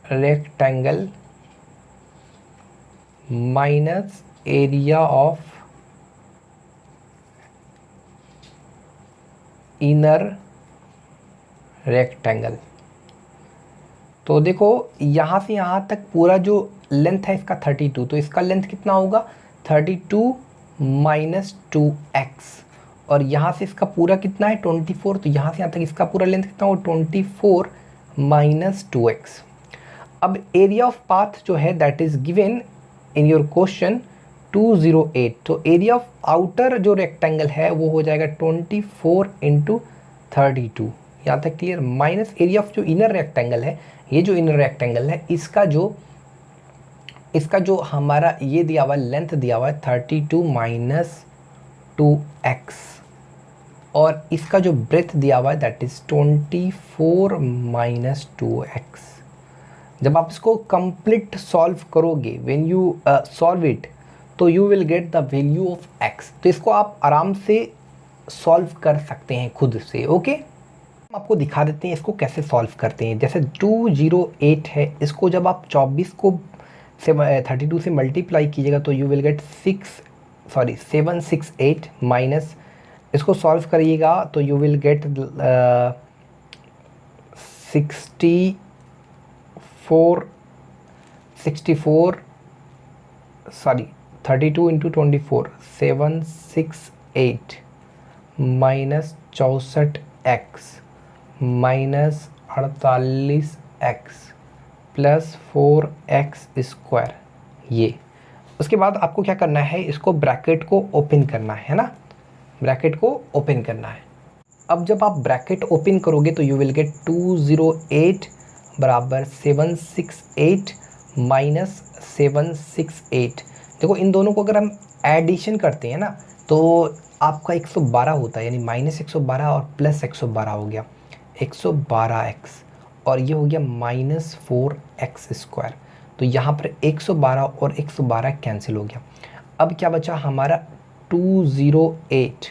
rectangle minus area of inner rectangle. तो देखो यहाँ से यहाँ तक पूरा जो लेंथ है इसका 32, तो इसका लेंथ कितना होगा 32 माइनस 2x, और यहाँ से इसका पूरा कितना है 24, तो यहाँ से यहाँ तक इसका पूरा लेंथ कितना होगा 24 माइनस 2x। अब एरिया ऑफ पाथ जो है that is given in your question 208, तो एरिया ऑफ आउटर जो रेक्टेंगल है वो हो जाएगा 24 इंटू 32, यहाँ तक क्लियर, माइनस एरिया ऑफ जो इनर रेक्टेंगल है, ये जो इनर रेक्टेंगल है इसका जो हमारा ये दिया हुआ लेंथ दिया हुआ है 32 माइनस 2x, और इसका जो ब्रेथ दिया हुआ है दैट इज 24 माइनस 2x। जब आप इसको कंप्लीट सॉल्व करोगे, व्हेन यू सॉल्व इट, तो you will get the value of x। तो इसको आप आराम से सॉल्व कर सकते हैं खुद से। ओके, हम आपको दिखा देते हैं इसको कैसे सॉल्व करते हैं। जैसे 208 है, इसको जब आप 24 को 32 से मल्टीप्लाई कीजिएगा तो यू विल गेट 768 माइनस, इसको सॉल्व करिएगा तो you will gate 32 into 24 768 minus 64x minus 48x plus 4x square. ये उसके बाद आपको क्या करना है, इसको ब्रैकेट को ओपन करना है ना, ब्रैकेट को ओपन करना है। अब जब आप ब्रैकेट ओपन करोगे तो यू विल गेट 208 बराबर 768 माइनस 768। देखो इन दोनों को अगर हम एडिशन करते हैं ना तो आपका 112 होता है, यानी माइनस 112 और प्लस 112 हो गया 112x, और ये हो गया माइनस 4x स्क्वायर। तो यहाँ पर 112 और 112 कैंसिल हो गया। अब क्या बचा हमारा 208,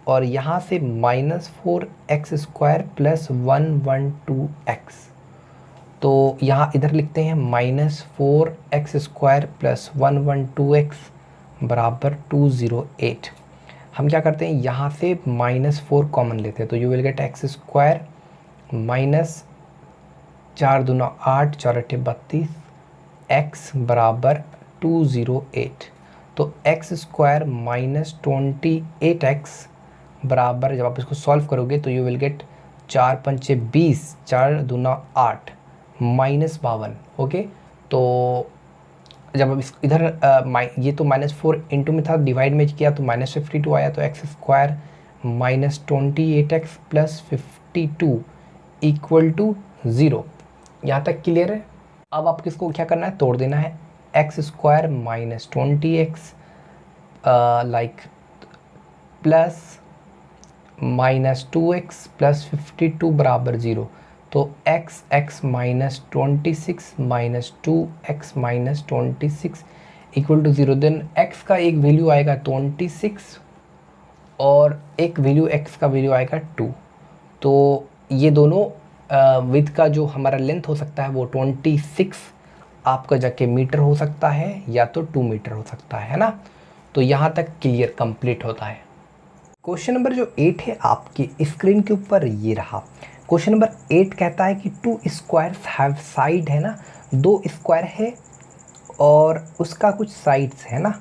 और यहाँ से minus 4x square plus 112x, तो यहाँ इधर लिखते हैं minus 4x square plus 112x बराबर 208। हम क्या करते हैं, यहाँ से माइनस 4 कॉमन लेते हैं, तो you will get x square minus 4 दूना 8 4 अठे 32 x बराबर 208। तो x स्क्वायर माइनस 28x बराबर, जब आप इसको सॉल्व करोगे तो यू विल गेट 4 पंचे 20 4 दूना 8 माइनस 52। ओके, तो जब अब इस इधर ये तो माइनस 4 इंटू में था, डिवाइड में किया तो माइनस 52 आया, तो x square minus 28x plus 52 equal to 0। यहाँ तक क्लियर है। अब आपको इसको क्या करना है, तोड़ देना है। X square minus 20x like plus minus 2x plus 52 बराबर 0, तो x minus 26 minus 2x minus 26 equal to 0, then x का एक वैल्यू आएगा 26 और एक वैल्यू x का वैल्यू आएगा 2। तो ये दोनों विथ का जो हमारा लेंथ हो सकता है वो 26 आपका जाके मीटर हो सकता है या तो 2 मीटर हो सकता है ना। तो यहाँ तक क्लियर कंप्लीट होता है। क्वेश्चन नंबर जो 8 है आपकी स्क्रीन के ऊपर ये रहा। क्वेश्चन नंबर 8 कहता है कि 2 स्क्वायर्स हैव साइड है ना, 2 स्क्वायर है और उसका कुछ साइड्स है ना।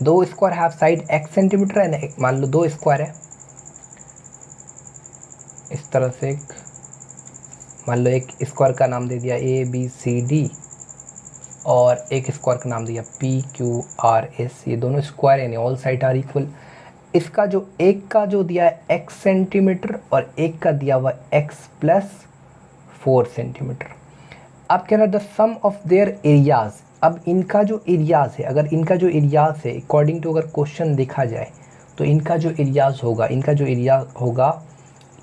2 square have side x centimetre है ना। मान लो 2 स्क्वायर है, इस तरह से मान लो एक स्क्वायर का नाम दे दिया ABCD और एक स्क्वायर का नाम दिया PQRS। ये दोनों स्क्वायर है, ऑल साइड आर इक्वल। इसका जो एक का जो दिया है x सेंटीमीटर और एक का दिया हुआ x प्लस 4 सेंटीमीटर। अब कह रहा है the sum of their areas. अब इनका जो एरियाज है, अगर इनका जो एरियाज है अकॉर्डिंग टू अगर क्वेश्चन देखा जाए तो इनका जो एरियाज होगा, इनका जो एरिया होगा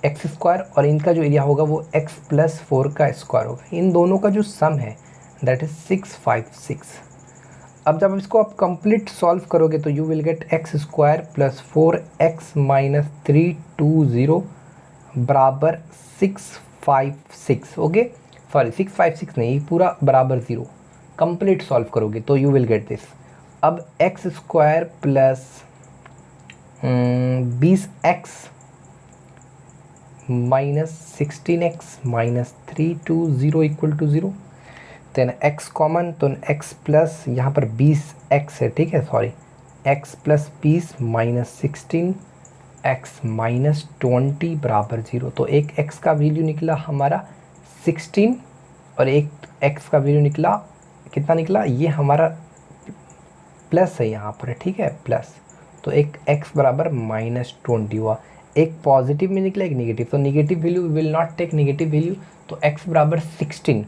एक्स स्क्वायर और इनका जो एरिया होगा वो x प्लस 4 का स्क्वायर होगा। इन दोनों का जो सम है दैट इज 656। अब जब इसको आप कंप्लीट सॉल्व करोगे तो you will get x square plus 4x minus 320 बराबर 656। ओके सॉरी 656 नहीं, पूरा बराबर 0। कंप्लीट सॉल्व करोगे तो यू विल गेट दिस। अब x square plus 20x minus 16x minus 320 equal to 0। Then x common, तो x प्लस यहाँ पर 20x है, ठीक है sorry, x plus 20 minus 16x minus 20 बराबर 0। तो एक x का वैल्यू निकला हमारा 16 और एक x का वैल्यू निकला कितना निकला, ये हमारा प्लस है यहाँ पर, ठीक है प्लस। तो एक x बराबर माइनस 20 हुआ। एक पॉजिटिव में निकला एक नेगेटिव, तो negative value will not take negative value. तो x बराबर 16।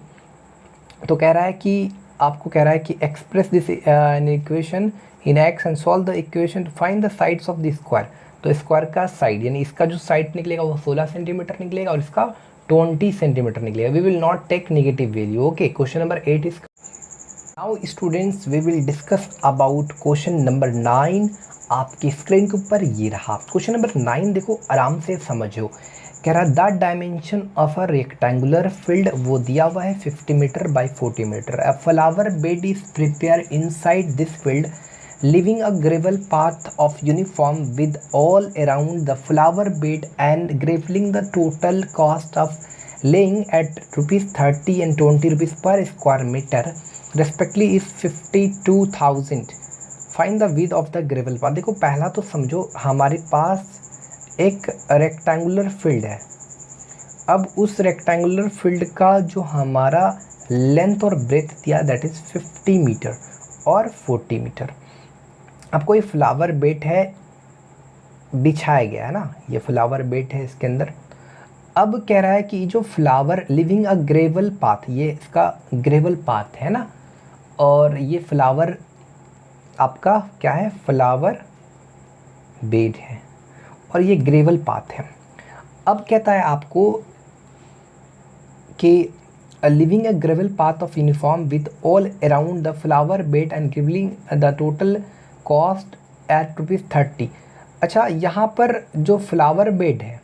तो कह रहा है कि आपको कह रहा है कि express this an equation in x and solve the equation two find the sides of the square. तो स्क्वायर का साइड यानी इसका जो साइड निकलेगा वो 16 सेंटीमीटर निकलेगा और इसका 20 सेंटीमीटर निकलेगा। We will not take negative value. Okay, question number 8 is now students we will discuss about question number 9। आपकी स्क्रीन के ऊपर ये रहा। क्वेश्चन नंबर 9 देखो आराम से समझो। कह रहा है the dimension of a rectangular field, वो दिया हुआ है 50 metre by 40 metre. A flower bed is prepare inside this field leaving a gravel path of uniform with all around the flower bed and graveling. The total cost of laying at ₹30 and ₹20 per square meter respectively is 52,000. Find the width of the gravel path। देखो पहला तो समझो हमारे पास एक rectangular field है। अब उस rectangular field का जो हमारा लेंथ और ब्रेथ दिया दैट इज 50 मीटर और 40 मीटर। आपको ये फ्लावर बेड है, बिछाया गया है ना, ये फ्लावर बेड है इसके अंदर। अब कह रहा है कि जो flower living a gravel path, ये इसका ग्रेवल पाथ है ना, और ये फ्लावर आपका क्या है, फ्लावर बेड है और ये ग्रेवल पाथ है। अब कहता है आपको कि leaving a gravel path of uniform with all around the flower bed and giving the total cost at ₹30। अच्छा, यहाँ पर जो फ्लावर बेड है,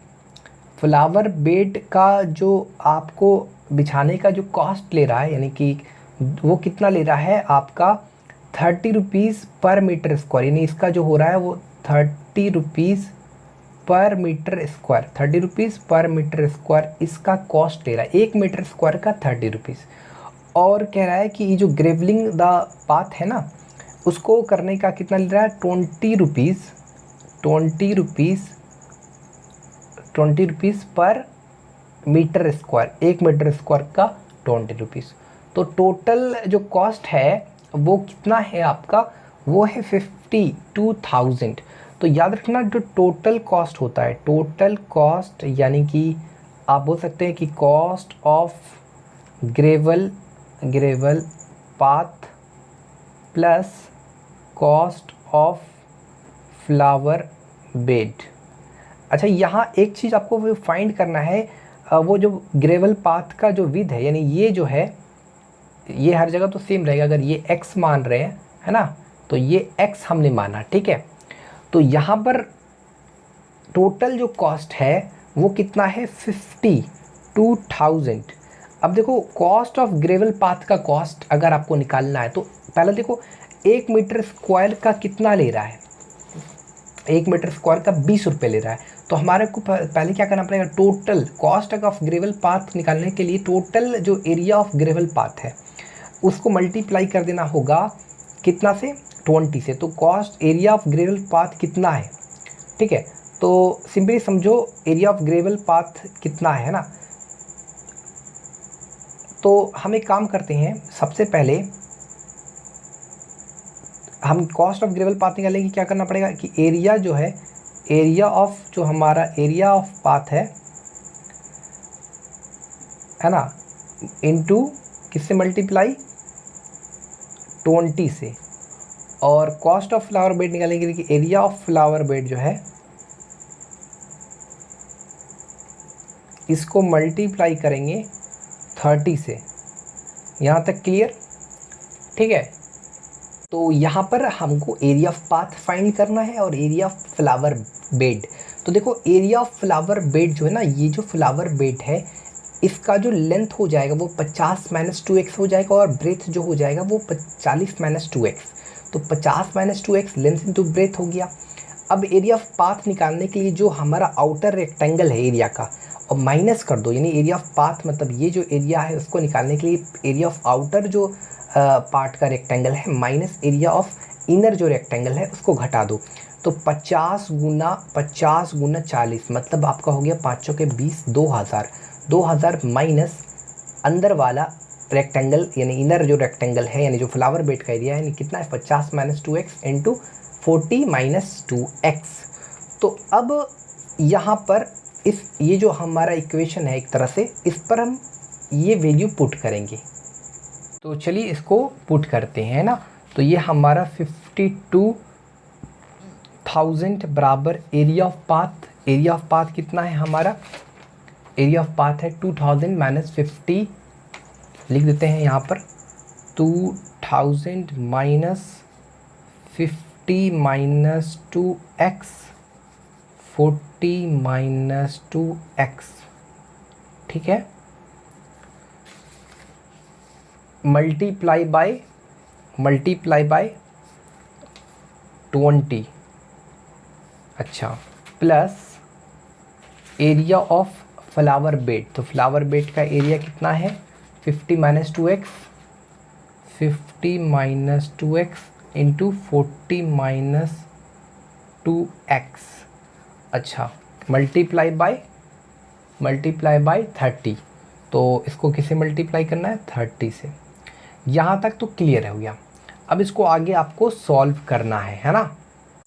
फ्लावर बेड का जो आपको बिछाने का जो कॉस्ट ले रहा है यानी कि वो कितना ले रहा है आपका ₹30 पर मीटर स्क्वायर। यानी इसका जो हो रहा है वो ₹30 पर मीटर स्क्वायर, ₹30 पर मीटर स्क्वायर इसका कॉस्ट ले रहा है, 1 मीटर स्क्वायर का ₹30। और कह रहा है कि ये जो ग्रेवलिंग द पाथ है ना, उसको करने का कितना ले रहा है, ₹20 पर मीटर स्क्वायर, 1 मीटर स्क्वायर का ₹20। तो टोटल जो कॉस्ट है वो कितना है आपका, वो है 52,000। तो याद रखना जो टोटल कॉस्ट होता है, टोटल कॉस्ट यानी कि आप बोल सकते हैं कि cost of gravel path plus cost of flower bed. अच्छा, यहाँ एक चीज़ आपको वो फाइंड करना है, वो जो ग्रेवल पाथ का जो विड्थ है यानी ये जो है ये हर जगह तो सेम रहेगा, अगर ये x मान रहे हैं है ना, तो ये x हमने माना, ठीक है। तो यहाँ पर टोटल जो कॉस्ट है वो कितना है 52,000। अब देखो कॉस्ट ऑफ ग्रेवल पाथ का कॉस्ट अगर आपको निकालना है तो पहले देखो 1 मीटर स्क्वायर का कितना ले रहा है, 1 मीटर स्क्वायर का 20 रुपये ले रहा है। तो हमारे को पहले क्या करना पड़ेगा, total cost of gravel path निकालने के लिए टोटल जो एरिया ऑफ ग्रेवल पाथ है उसको मल्टीप्लाई कर देना होगा कितना से, 20 से। तो cost area of gravel path कितना है, ठीक है। तो सिंपली समझो एरिया ऑफ ग्रेवल पाथ कितना है ना। तो हम एक काम करते हैं, सबसे पहले हम कॉस्ट ऑफ ग्रेवल पाथ निकालेंगे, क्या करना पड़ेगा कि एरिया जो है, एरिया ऑफ जो हमारा एरिया ऑफ पाथ है ना, इनटू किससे मल्टीप्लाई, 20 से। और कॉस्ट ऑफ फ्लावर बेड निकालेंगे कि एरिया ऑफ फ्लावर बेड जो है इसको मल्टीप्लाई करेंगे 30 से। यहाँ तक क्लियर, ठीक है। तो यहाँ पर हमको एरिया ऑफ पाथ फाइंड करना है और एरिया ऑफ फ्लावर बेड। तो देखो एरिया ऑफ फ्लावर बेड जो है ना, ये जो फ्लावर बेड है इसका जो लेंथ हो जाएगा वो 50 - 2x हो जाएगा और ब्रेथ जो हो जाएगा वो 40 - 2x। तो 50 - 2x लेंथ इंटू ब्रेथ हो गया। अब एरिया ऑफ पाथ निकालने के लिए जो हमारा आउटर रेक्टेंगल है एरिया का, और माइनस कर दो, यानी एरिया ऑफ पाथ मतलब ये जो एरिया है उसको निकालने के लिए एरिया ऑफ आउटर जो पार्ट का रेक्टेंगल है माइनस एरिया ऑफ इनर जो रेक्टेंगल है उसको घटा दो। तो 50 गुना 40 मतलब आपका हो गया 5 चौके 20, 2000 माइनस अंदर वाला रेक्टेंगल यानी इनर जो रेक्टेंगल है यानी जो फ्लावर बेड का एरिया है, यानी कितना है 50 - 2x इंटू 40 - 2x। तो अब यहाँ पर ये जो हमारा इक्वेशन है एक तरह से, इस पर हम ये वैल्यू पुट करेंगे। तो चलिए इसको पुट करते हैं ना। तो ये हमारा 52,000 बराबर area of path, area of path कितना है हमारा, एरिया ऑफ पाथ है 2000 - 50, लिख देते हैं यहाँ पर 2000 - 50 - 2x 40 - 2x, ठीक है, मल्टीप्लाई बाय 20। अच्छा, plus area of flower bed. तो फ्लावर बेड का एरिया कितना है 50 - 2x, 50 - 2x इंटू 40 - 2x। अच्छा, मल्टीप्लाई बाय 30। तो इसको किसे मल्टीप्लाई करना है 30 से। यहाँ तक तो क्लियर है भैया। अब इसको आगे आपको सॉल्व करना है ना।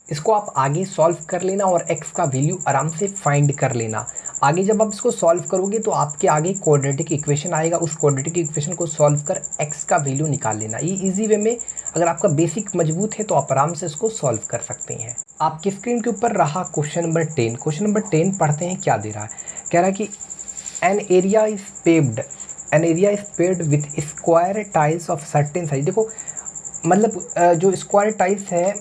इसको आप आगे सॉल्व कर लेना और x का वैल्यू आराम से फाइंड कर लेना। आगे जब आप इसको सॉल्व करोगे तो आपके आगे क्वाड्रेटिक इक्वेशन आएगा, उस क्वाड्रेटिक इक्वेशन को सॉल्व कर x का वैल्यू निकाल लेना। ये इजी वे में अगर आपका बेसिक मजबूत है तो आप आराम से इसको सॉल्व कर सकते हैं। आपकी स्क्रीन के ऊपर रहा क्वेश्चन नंबर 10। क्वेश्चन नंबर 10 पढ़ते हैं, क्या दे रहा है। कह रहा है कि an area is paved with square tiles of certain size. देखो मतलब जो स्क्वायर टाइल्स है,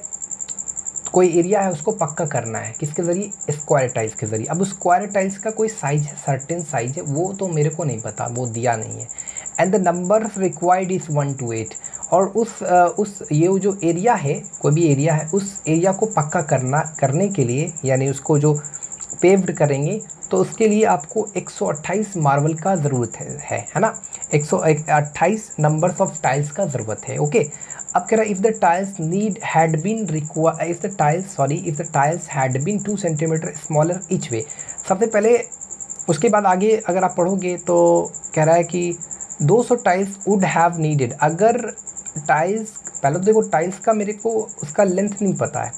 कोई एरिया है उसको पक्का करना है किसके ज़रिए, स्क्वायर टाइल्स के ज़रिए। अब उस स्क्वायर टाइल्स का कोई साइज है, सर्टेन साइज है, वो तो मेरे को नहीं पता, वो दिया नहीं है। And the number required is 1 to 8। और उस ये जो एरिया है, कोई भी एरिया है, उस एरिया को पक्का करने के लिए यानी उसको जो पेव्ड करेंगे तो उसके लिए आपको 128 मार्बल का ज़रूरत है ना, 128 नंबर्स ऑफ टाइल्स का ज़रूरत है। ओके, अब कह रहा है if the tiles had been 2 centimetre smaller each way. सबसे पहले उसके बाद आगे अगर आप पढ़ोगे तो कह रहा है कि 200 टाइल्स वुड हैव नीडेड। अगर टाइल्स, पहले तो देखो टाइल्स का मेरे को उसका लेंथ नहीं पता है,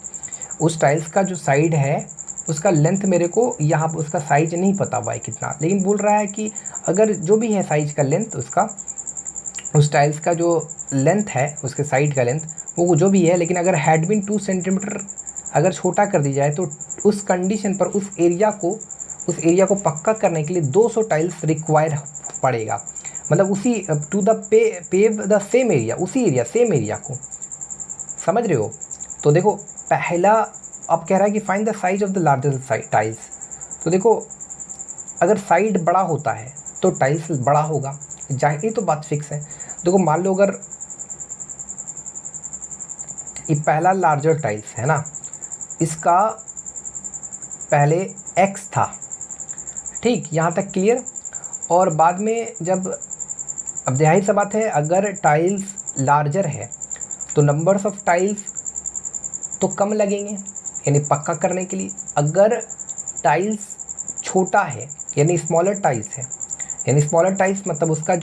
उस टाइल्स का जो साइड है उसका लेंथ मेरे को यहाँ पर उसका साइज नहीं पता हुआ है कितना, लेकिन बोल रहा है कि अगर जो भी है साइज का लेंथ उसका, उस टाइल्स का जो लेंथ है उसके साइड का लेंथ वो जो भी है, लेकिन अगर हैड बीन 2 सेंटीमीटर अगर छोटा कर दी जाए तो उस कंडीशन पर उस एरिया को पक्का करने के लिए 200 टाइल्स रिक्वायर पड़ेगा। मतलब उसी to the pave the same area, उसी एरिया सेम एरिया को, समझ रहे हो। तो देखो पहला अब कह रहा है कि find the size of the larger tiles. तो देखो अगर साइड बड़ा होता है तो टाइल्स बड़ा होगा, जाहिर तो बात फिक्स है। देखो मान लो अगर ये पहला लार्जर टाइल्स है ना, इसका पहले x था, ठीक, यहाँ तक क्लियर। और बाद में जब, अब जाहिर सा बात है अगर टाइल्स लार्जर है तो नंबर्स ऑफ टाइल्स तो कम लगेंगे यानी पक्का करने के लिए। अगर टाइल्स छोटा है यानी स्मॉलर टाइल्स है, यानी स्मॉलर टाइल्स मतलब उसका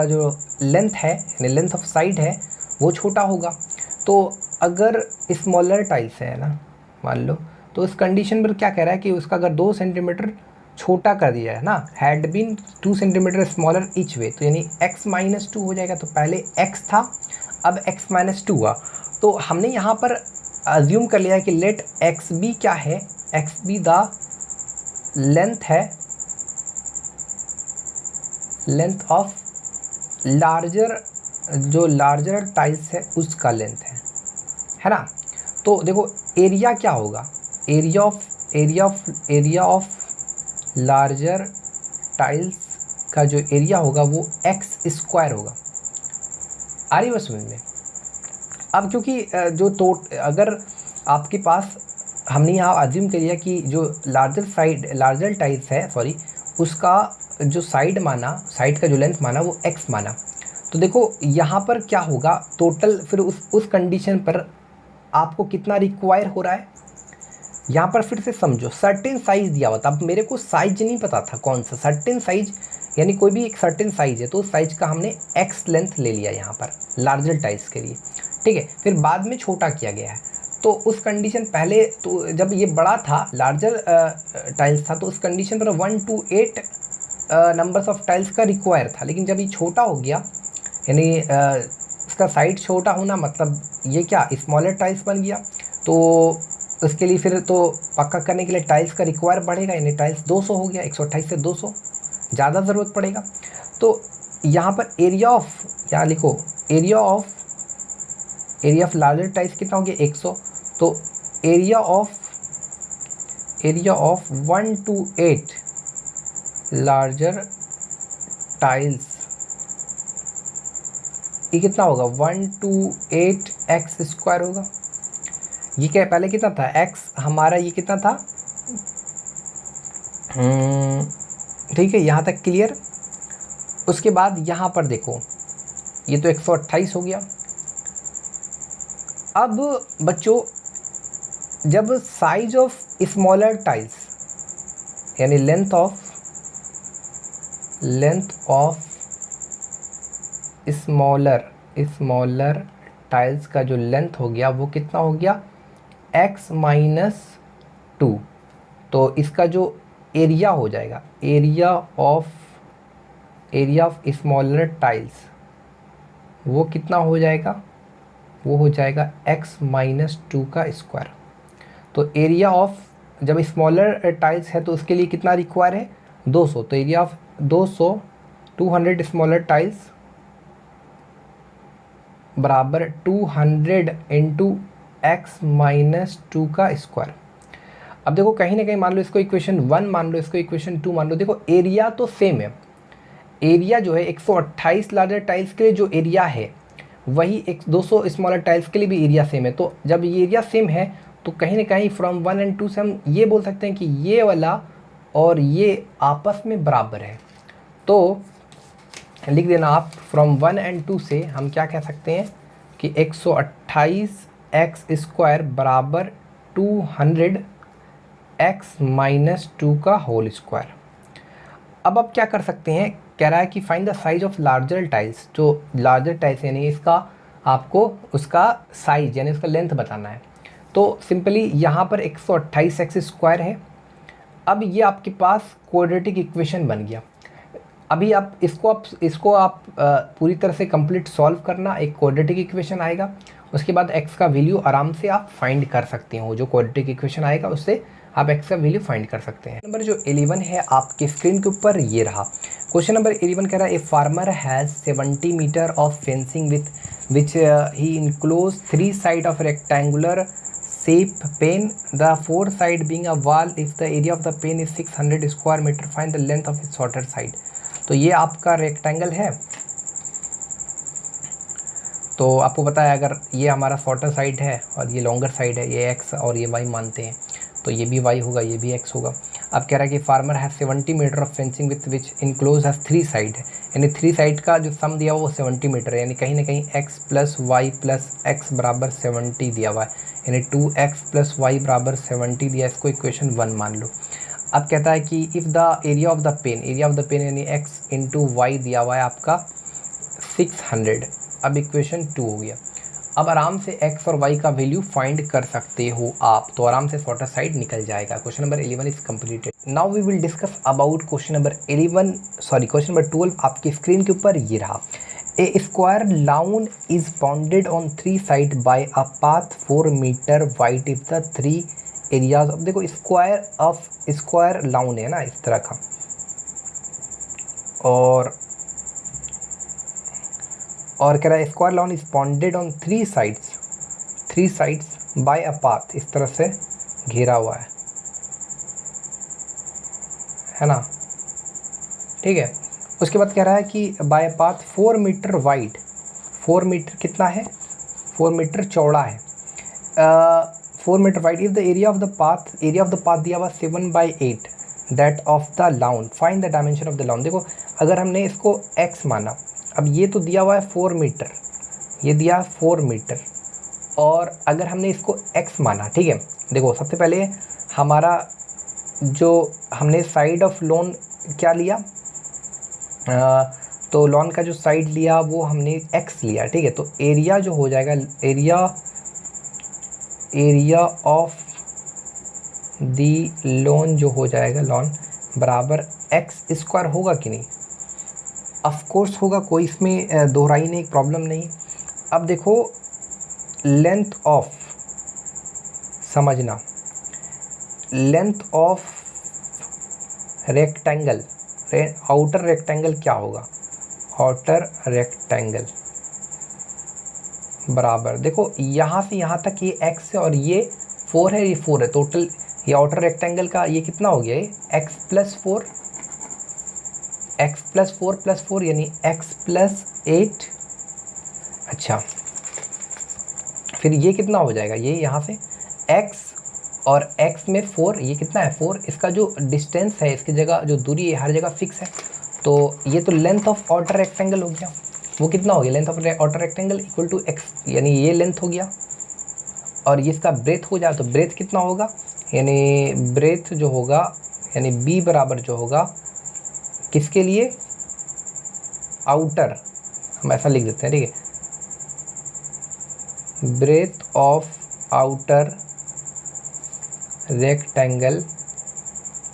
जो लेंथ है यानी लेंथ ऑफ साइड है वो छोटा होगा। तो अगर स्मॉलर टाइल्स है ना मान लो, तो इस कंडीशन पर क्या कह रहा है कि उसका अगर 2 सेंटीमीटर छोटा कर दिया है ना, had been 2 centimetre smaller each way, तो यानी x-2 हो जाएगा। तो पहले x था, अब x-2 हुआ। तो हमने यहाँ पर अज्यूम कर लिया है कि लेट एक्स बी क्या है, एक्स बी द लेंथ है, लेंथ ऑफ लार्जर, जो लार्जर टाइल्स है उसका लेंथ है ना। तो देखो एरिया क्या होगा, एरिया ऑफ लार्जर टाइल्स का जो एरिया होगा वो x² होगा। आ रही बात समझ में। अब क्योंकि अगर आपके पास, हमने यहाँ अज्यूम कर लिया कि जो लार्जर टाइल्स है सॉरी, उसका जो साइड का जो लेंथ माना वो x माना। तो देखो यहाँ पर क्या होगा टोटल, फिर उस कंडीशन पर आपको कितना रिक्वायर हो रहा है। यहाँ पर फिर से समझो, सर्टेन साइज़ दिया हुआ था। अब मेरे को साइज नहीं पता था कौन सा, सर्टेन साइज यानी कोई भी एक सर्टेन साइज है तो उस साइज का हमने x लेंथ ले लिया यहाँ पर लार्जर टाइल्स के लिए, ठीक है। फिर बाद में छोटा किया गया है। तो उस कंडीशन पहले तो जब ये बड़ा था लार्जर टाइल्स था तो उस कंडीशन पर 1 to 8 नंबर्स ऑफ टाइल्स का रिक्वायर था। लेकिन जब ये छोटा हो गया यानी इसका साइड छोटा होना मतलब ये क्या स्मॉलर टाइल्स बन गया, तो उसके लिए फिर तो पक्का करने के लिए टाइल्स का रिक्वायर बढ़ेगा, यानी टाइल्स 200 हो गया, 128 से 200 ज़्यादा ज़रूरत पड़ेगा। तो यहाँ पर एरिया ऑफ, यहाँ लिखो एरिया ऑफ लार्जर टाइल्स कितना हो गया 100। तो area of 1 to 8 larger tiles ये कितना होगा 1 to 8 x² होगा। ये क्या पहले कितना था x हमारा, ये कितना था, ठीक है यहाँ तक क्लियर। उसके बाद यहाँ पर देखो ये तो 128 हो गया। अब बच्चों जब साइज ऑफ स्मॉलर टाइल्स यानी लेंथ ऑफ स्मॉलर टाइल्स का जो लेंथ हो गया वो कितना हो गया x-2, तो इसका जो एरिया हो जाएगा एरिया ऑफ स्मॉलर टाइल्स वो कितना हो जाएगा, वो हो जाएगा x-2 का स्क्वायर। तो एरिया ऑफ जब स्मॉलर टाइल्स है तो उसके लिए कितना रिक्वायर है 200, तो एरिया ऑफ 200 स्मॉलर टाइल्स बराबर 200 इंटू x-2 का स्क्वायर। अब देखो कहीं ना कहीं मान लो इसको इक्वेशन 1 मान लो, इसको इक्वेशन 2 मान लो। देखो एरिया तो सेम है, एरिया जो है 128 लार्जर टाइल्स के लिए जो एरिया है वही 200 स्मॉलर टाइल्स के लिए भी एरिया सेम है। तो जब ये एरिया सेम है तो कहीं ना कहीं फ्रॉम 1 and 2 से हम ये बोल सकते हैं कि ये वाला और ये आपस में बराबर है। तो लिख देना आप फ्रॉम 1 and 2 से हम क्या कह सकते हैं कि 128x² बराबर 200 x-2 का होल स्क्वायर। अब आप क्या कर सकते हैं, कह रहा है कि find the size of larger tiles, जो लार्जर टाइल्स यानी इसका आपको उसका साइज यानी उसका लेंथ बताना है। तो सिंपली यहाँ पर 128x² है। अब ये आपके पास क्वाड्रेटिक इक्वेशन बन गया। अभी आप इसको आप पूरी तरह से कंप्लीट सॉल्व करना, एक क्वाड्रेटिक इक्वेशन आएगा। उसके बाद x का वैल्यू आराम से आप फाइंड कर सकते हो, जो क्वाड्रेटिक इक्वेशन आएगा उससे आप x का वैल्यू फाइंड कर सकते हैं। नंबर जो 11 है आपके स्क्रीन के ऊपर ये रहा। क्वेश्चन नंबर 11 कह रहा है a farmer has 70 metre of fencing with which he enclose 3 side of rectangular shape pen, the fourth side being a wall. If the area of the pen is 600 square meter, find the length of its shorter side. तो ये आपका rectangle है, तो आपको पता है अगर ये हमारा शॉर्टर साइड है और ये लॉन्गर साइड है, ये x और ये y मानते हैं, तो ये भी y होगा, ये भी x होगा। अब कह रहा है कि फार्मर है 70 metre of fencing with which enclose has 3 side है, यानी 3 साइड का जो सम दिया हुआ वो 70 मीटर है, यानी कहीं ना कहीं x plus y plus x बराबर 70 दिया हुआ है, यानी 2x प्लस वाई बराबर 70 दिया है। इसको इक्वेशन 1 मान लो। अब कहता है कि if the area of the pen यानी x इंटू वाई दिया हुआ है आपका 600। अब इक्वेशन 2 हो गया। अब आराम से x और y का वैल्यू फाइंड कर सकते हो आप, तो आराम से शॉर्टर साइड निकल जाएगा। Question number 11 is completed. Now we will discuss about question number 12 आपकी स्क्रीन के ऊपर ये रहा। A square lawn is bounded on 3 side by a path 4 metre wide if the 3 areas. अब देखो स्क्वायर लाउन है ना इस तरह का, और कह रहा है square lawn is bounded on 3 sides by a path, इस तरह से घेरा हुआ है ना, ठीक है। उसके बाद कह रहा है कि by path 4 metre wide, 4 metre कितना है, 4 मीटर चौड़ा है, 4 metre wide. If the area of the path दिया हुआ 7/8 that of the lawn, find the dimension of the lawn. देखो अगर हमने इसको x माना, अब ये तो दिया हुआ है 4 मीटर, ये दिया 4 मीटर, और अगर हमने इसको x माना, ठीक है। देखो सबसे पहले हमारा जो हमने साइड ऑफ लॉन क्या लिया, तो लॉन का जो साइड लिया वो हमने x लिया, ठीक है। तो एरिया जो हो जाएगा, एरिया ऑफ दी लॉन जो हो जाएगा, लॉन बराबर x स्क्वायर होगा कि नहीं, ऑफ कोर्स होगा, कोई इसमें दोहराई नहीं, प्रॉब्लम नहीं। अब देखो लेंथ ऑफ, समझना, length of rectangle, outer rectangle क्या होगा, आउटर रेक्टेंगल बराबर, देखो यहाँ से यहाँ तक ये x है और ये 4 है, ये 4 है, टोटल ये आउटर रेक्टेंगल का ये कितना हो गया, ये x प्लस 4 यानी x प्लस 8। अच्छा फिर ये कितना हो जाएगा, ये यहाँ से x और x में 4, ये कितना है 4, इसका जो डिस्टेंस है, इसकी जगह जो दूरी है हर जगह फिक्स है, तो ये तो लेंथ ऑफ आउटर रेक्टेंगल हो गया। वो कितना हो गया, length of outer rectangle equal to x, यानी ये लेंथ हो गया, और ये इसका ब्रेथ हो जाए तो ब्रेथ कितना होगा, यानी ब्रेथ जो होगा यानी b बराबर जो होगा किसके लिए, आउटर, हम ऐसा लिख देते हैं, ठीक है। ब्रेथ ऑफ आउटर रेक्टेंगल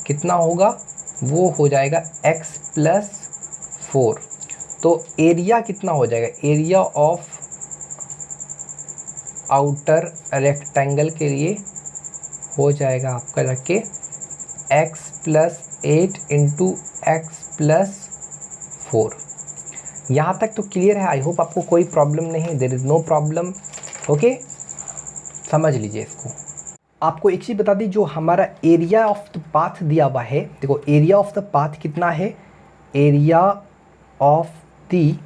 कितना होगा, वो हो जाएगा x प्लस 4। तो एरिया कितना हो जाएगा, एरिया ऑफ आउटर रेक्टेंगल के लिए हो जाएगा आपका जाके x plus 8 into x plus 4। यहाँ तक तो क्लियर है, आई होप आपको कोई प्रॉब्लम नहीं है, there is no problem, okay. समझ लीजिए इसको। आपको एक चीज़ बता दी, जो हमारा एरिया ऑफ द पाथ दिया हुआ है, देखो एरिया ऑफ द पाथ कितना है, एरिया ऑफ द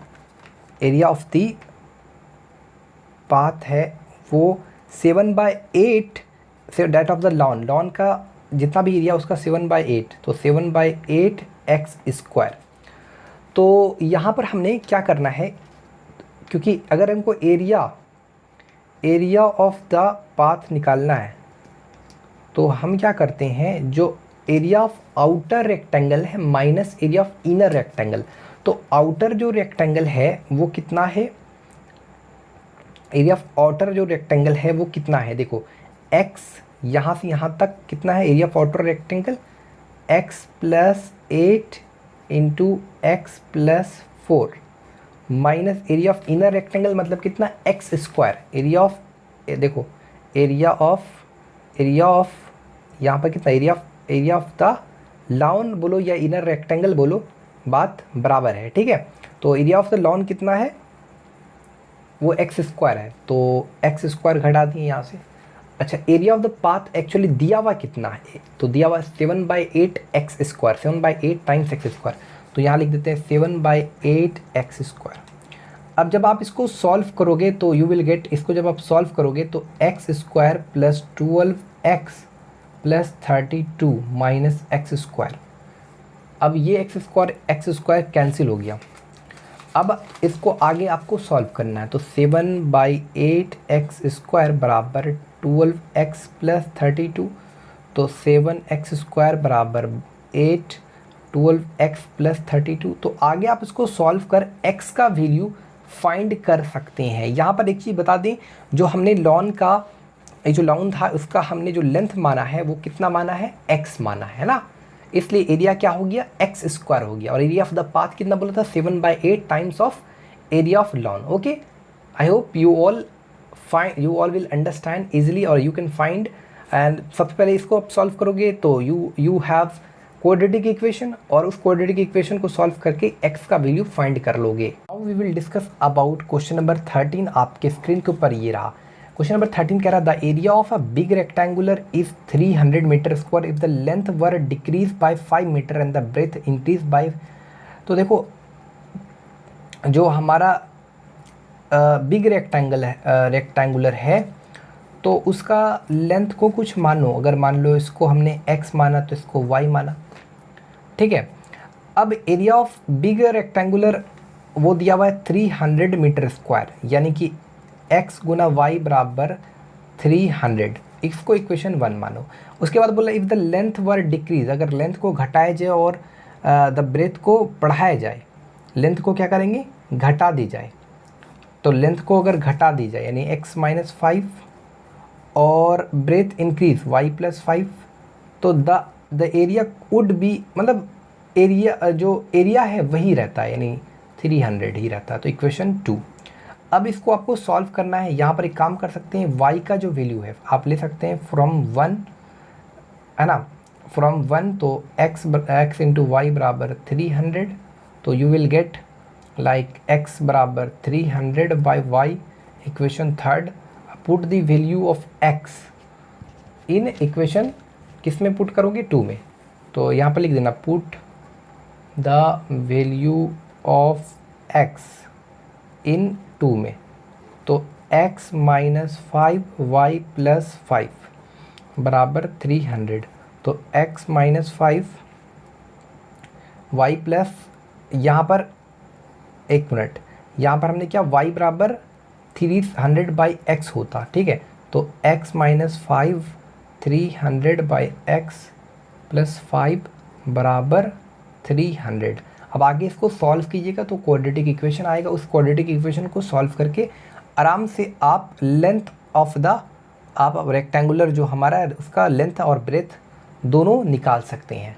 पाथ है वो 7/8 से डेट ऑफ द लॉन का जितना भी एरिया उसका 7/8, तो 7/8 एक्स स्क्वायर। तो यहाँ पर हमने क्या करना है, क्योंकि अगर हमको एरिया ऑफ द पाथ निकालना है, तो हम क्या करते हैं, जो एरिया ऑफ आउटर रेक्टेंगल है minus area of inner rectangle. तो आउटर जो रेक्टेंगल है वो कितना है, एरिया ऑफ आउटर जो रेक्टेंगल है वो कितना है, देखो x यहाँ से यहाँ तक कितना है, area of outer rectangle x plus 8 into x plus 4 minus area of inner rectangle मतलब कितना, एक्स स्क्वायर। एरिया ऑफ, देखो एरिया ऑफ यहाँ पर कितना, एरिया ऑफ द लाउन बोलो या इनर रेक्टेंगल बोलो, बात बराबर है, ठीक है। तो एरिया ऑफ द लॉन कितना है, वो एक्स स्क्वायर है, तो एक्स स्क्वायर घटा दिए यहाँ से। अच्छा, area of the path actually दिया हुआ कितना है, तो दिया हुआ 7/8 x square, 7/8 times x square, तो यहाँ लिख देते हैं 7/8 एक्स स्क्वायर। अब जब आप इसको सॉल्व करोगे तो यू विल गेट, इसको जब आप सॉल्व करोगे तो x square plus 12x plus 32 minus x square. अब ये एक्स स्क्वायर कैंसिल हो गया। अब इसको आगे आपको सॉल्व करना है, तो 7/8 एक्स स्क्वायर बराबर 12x प्लस 32, तो 7x स्क्वायर बराबर 8, 12x प्लस 32। तो आगे आप इसको सॉल्व कर x का वैल्यू फाइंड कर सकते हैं। यहाँ पर एक चीज़ बता दें, जो हमने लॉन का, ये जो लॉन था उसका हमने जो लेंथ माना है वो कितना माना है, x माना है ना, इसलिए एरिया क्या हो गया, एक्स स्क्वायर हो गया। और एरिया ऑफ द पाथ कितना बोला था, 7/8 times of area of lawn. Okay, I hope you all will understand easily और यू कैन फाइंड। एंड सबसे पहले इसको आप सॉल्व करोगे तो यू हैव क्वाड्रेटिक इक्वेशन, और उस क्वाड्रेटिक इक्वेशन को सॉल्व करके x का वैल्यू फाइंड कर लोगे। Now we will discuss about question number 13। आपके स्क्रीन के ऊपर ये रहा क्वेश्चन नंबर 13, कह रहा the area of a big rectangular is 300 metre square if the length were decrease by 5 metre and the breadth increase by. तो देखो, जो हमारा बिग रेक्टेंगुलर है तो उसका लेंथ को कुछ मानो, अगर मान लो इसको हमने x माना तो इसको y माना, ठीक है। अब एरिया ऑफ बिग रेक्टेंगुलर वो दिया हुआ है 300 मीटर स्क्वायर, यानी कि x गुना y बराबर 300, इसको इक्वेशन 1 मानो। उसके बाद बोला if the length were decrease, अगर लेंथ को घटाया जाए और द ब्रेथ को बढ़ाया जाए, लेंथ को क्या करेंगे, घटा दी जाए, तो लेंथ को अगर घटा दी जाए यानी x माइनस 5 और ब्रेथ इंक्रीज y प्लस 5, तो द एरिया वुड बी, मतलब एरिया, जो एरिया है वही रहता है, यानी 300 ही रहता है, तो इक्वेशन 2। अब इसको आपको सॉल्व करना है। यहाँ पर एक काम कर सकते हैं, y का जो वैल्यू है आप ले सकते हैं फ्रॉम 1, है ना, फ्रॉम 1, तो x इंटू वाई बराबर 300, तो you will get like x बराबर 300 by y। Equation 3, put the value of x in equation किस में पुट करोगे, 2 में, तो यहाँ पर लिख देना put the value of x इन 2 में, तो x माइनस 5y प्लस 5 बराबर 300, तो x माइनस 5 y प्लस, यहाँ पर एक मिनट, यहाँ पर हमने क्या, y बराबर 300 बाई x होता, ठीक है, तो x minus 5 300 by x plus 5 बराबर 300। अब आगे इसको सॉल्व कीजिएगा तो क्वाड्रेटिक इक्वेशन आएगा, उस क्वाड्रेटिक इक्वेशन को सॉल्व करके आराम से आप लेंथ ऑफ द, आप रेक्टेंगुलर जो हमारा है उसका लेंथ और ब्रेथ दोनों निकाल सकते हैं।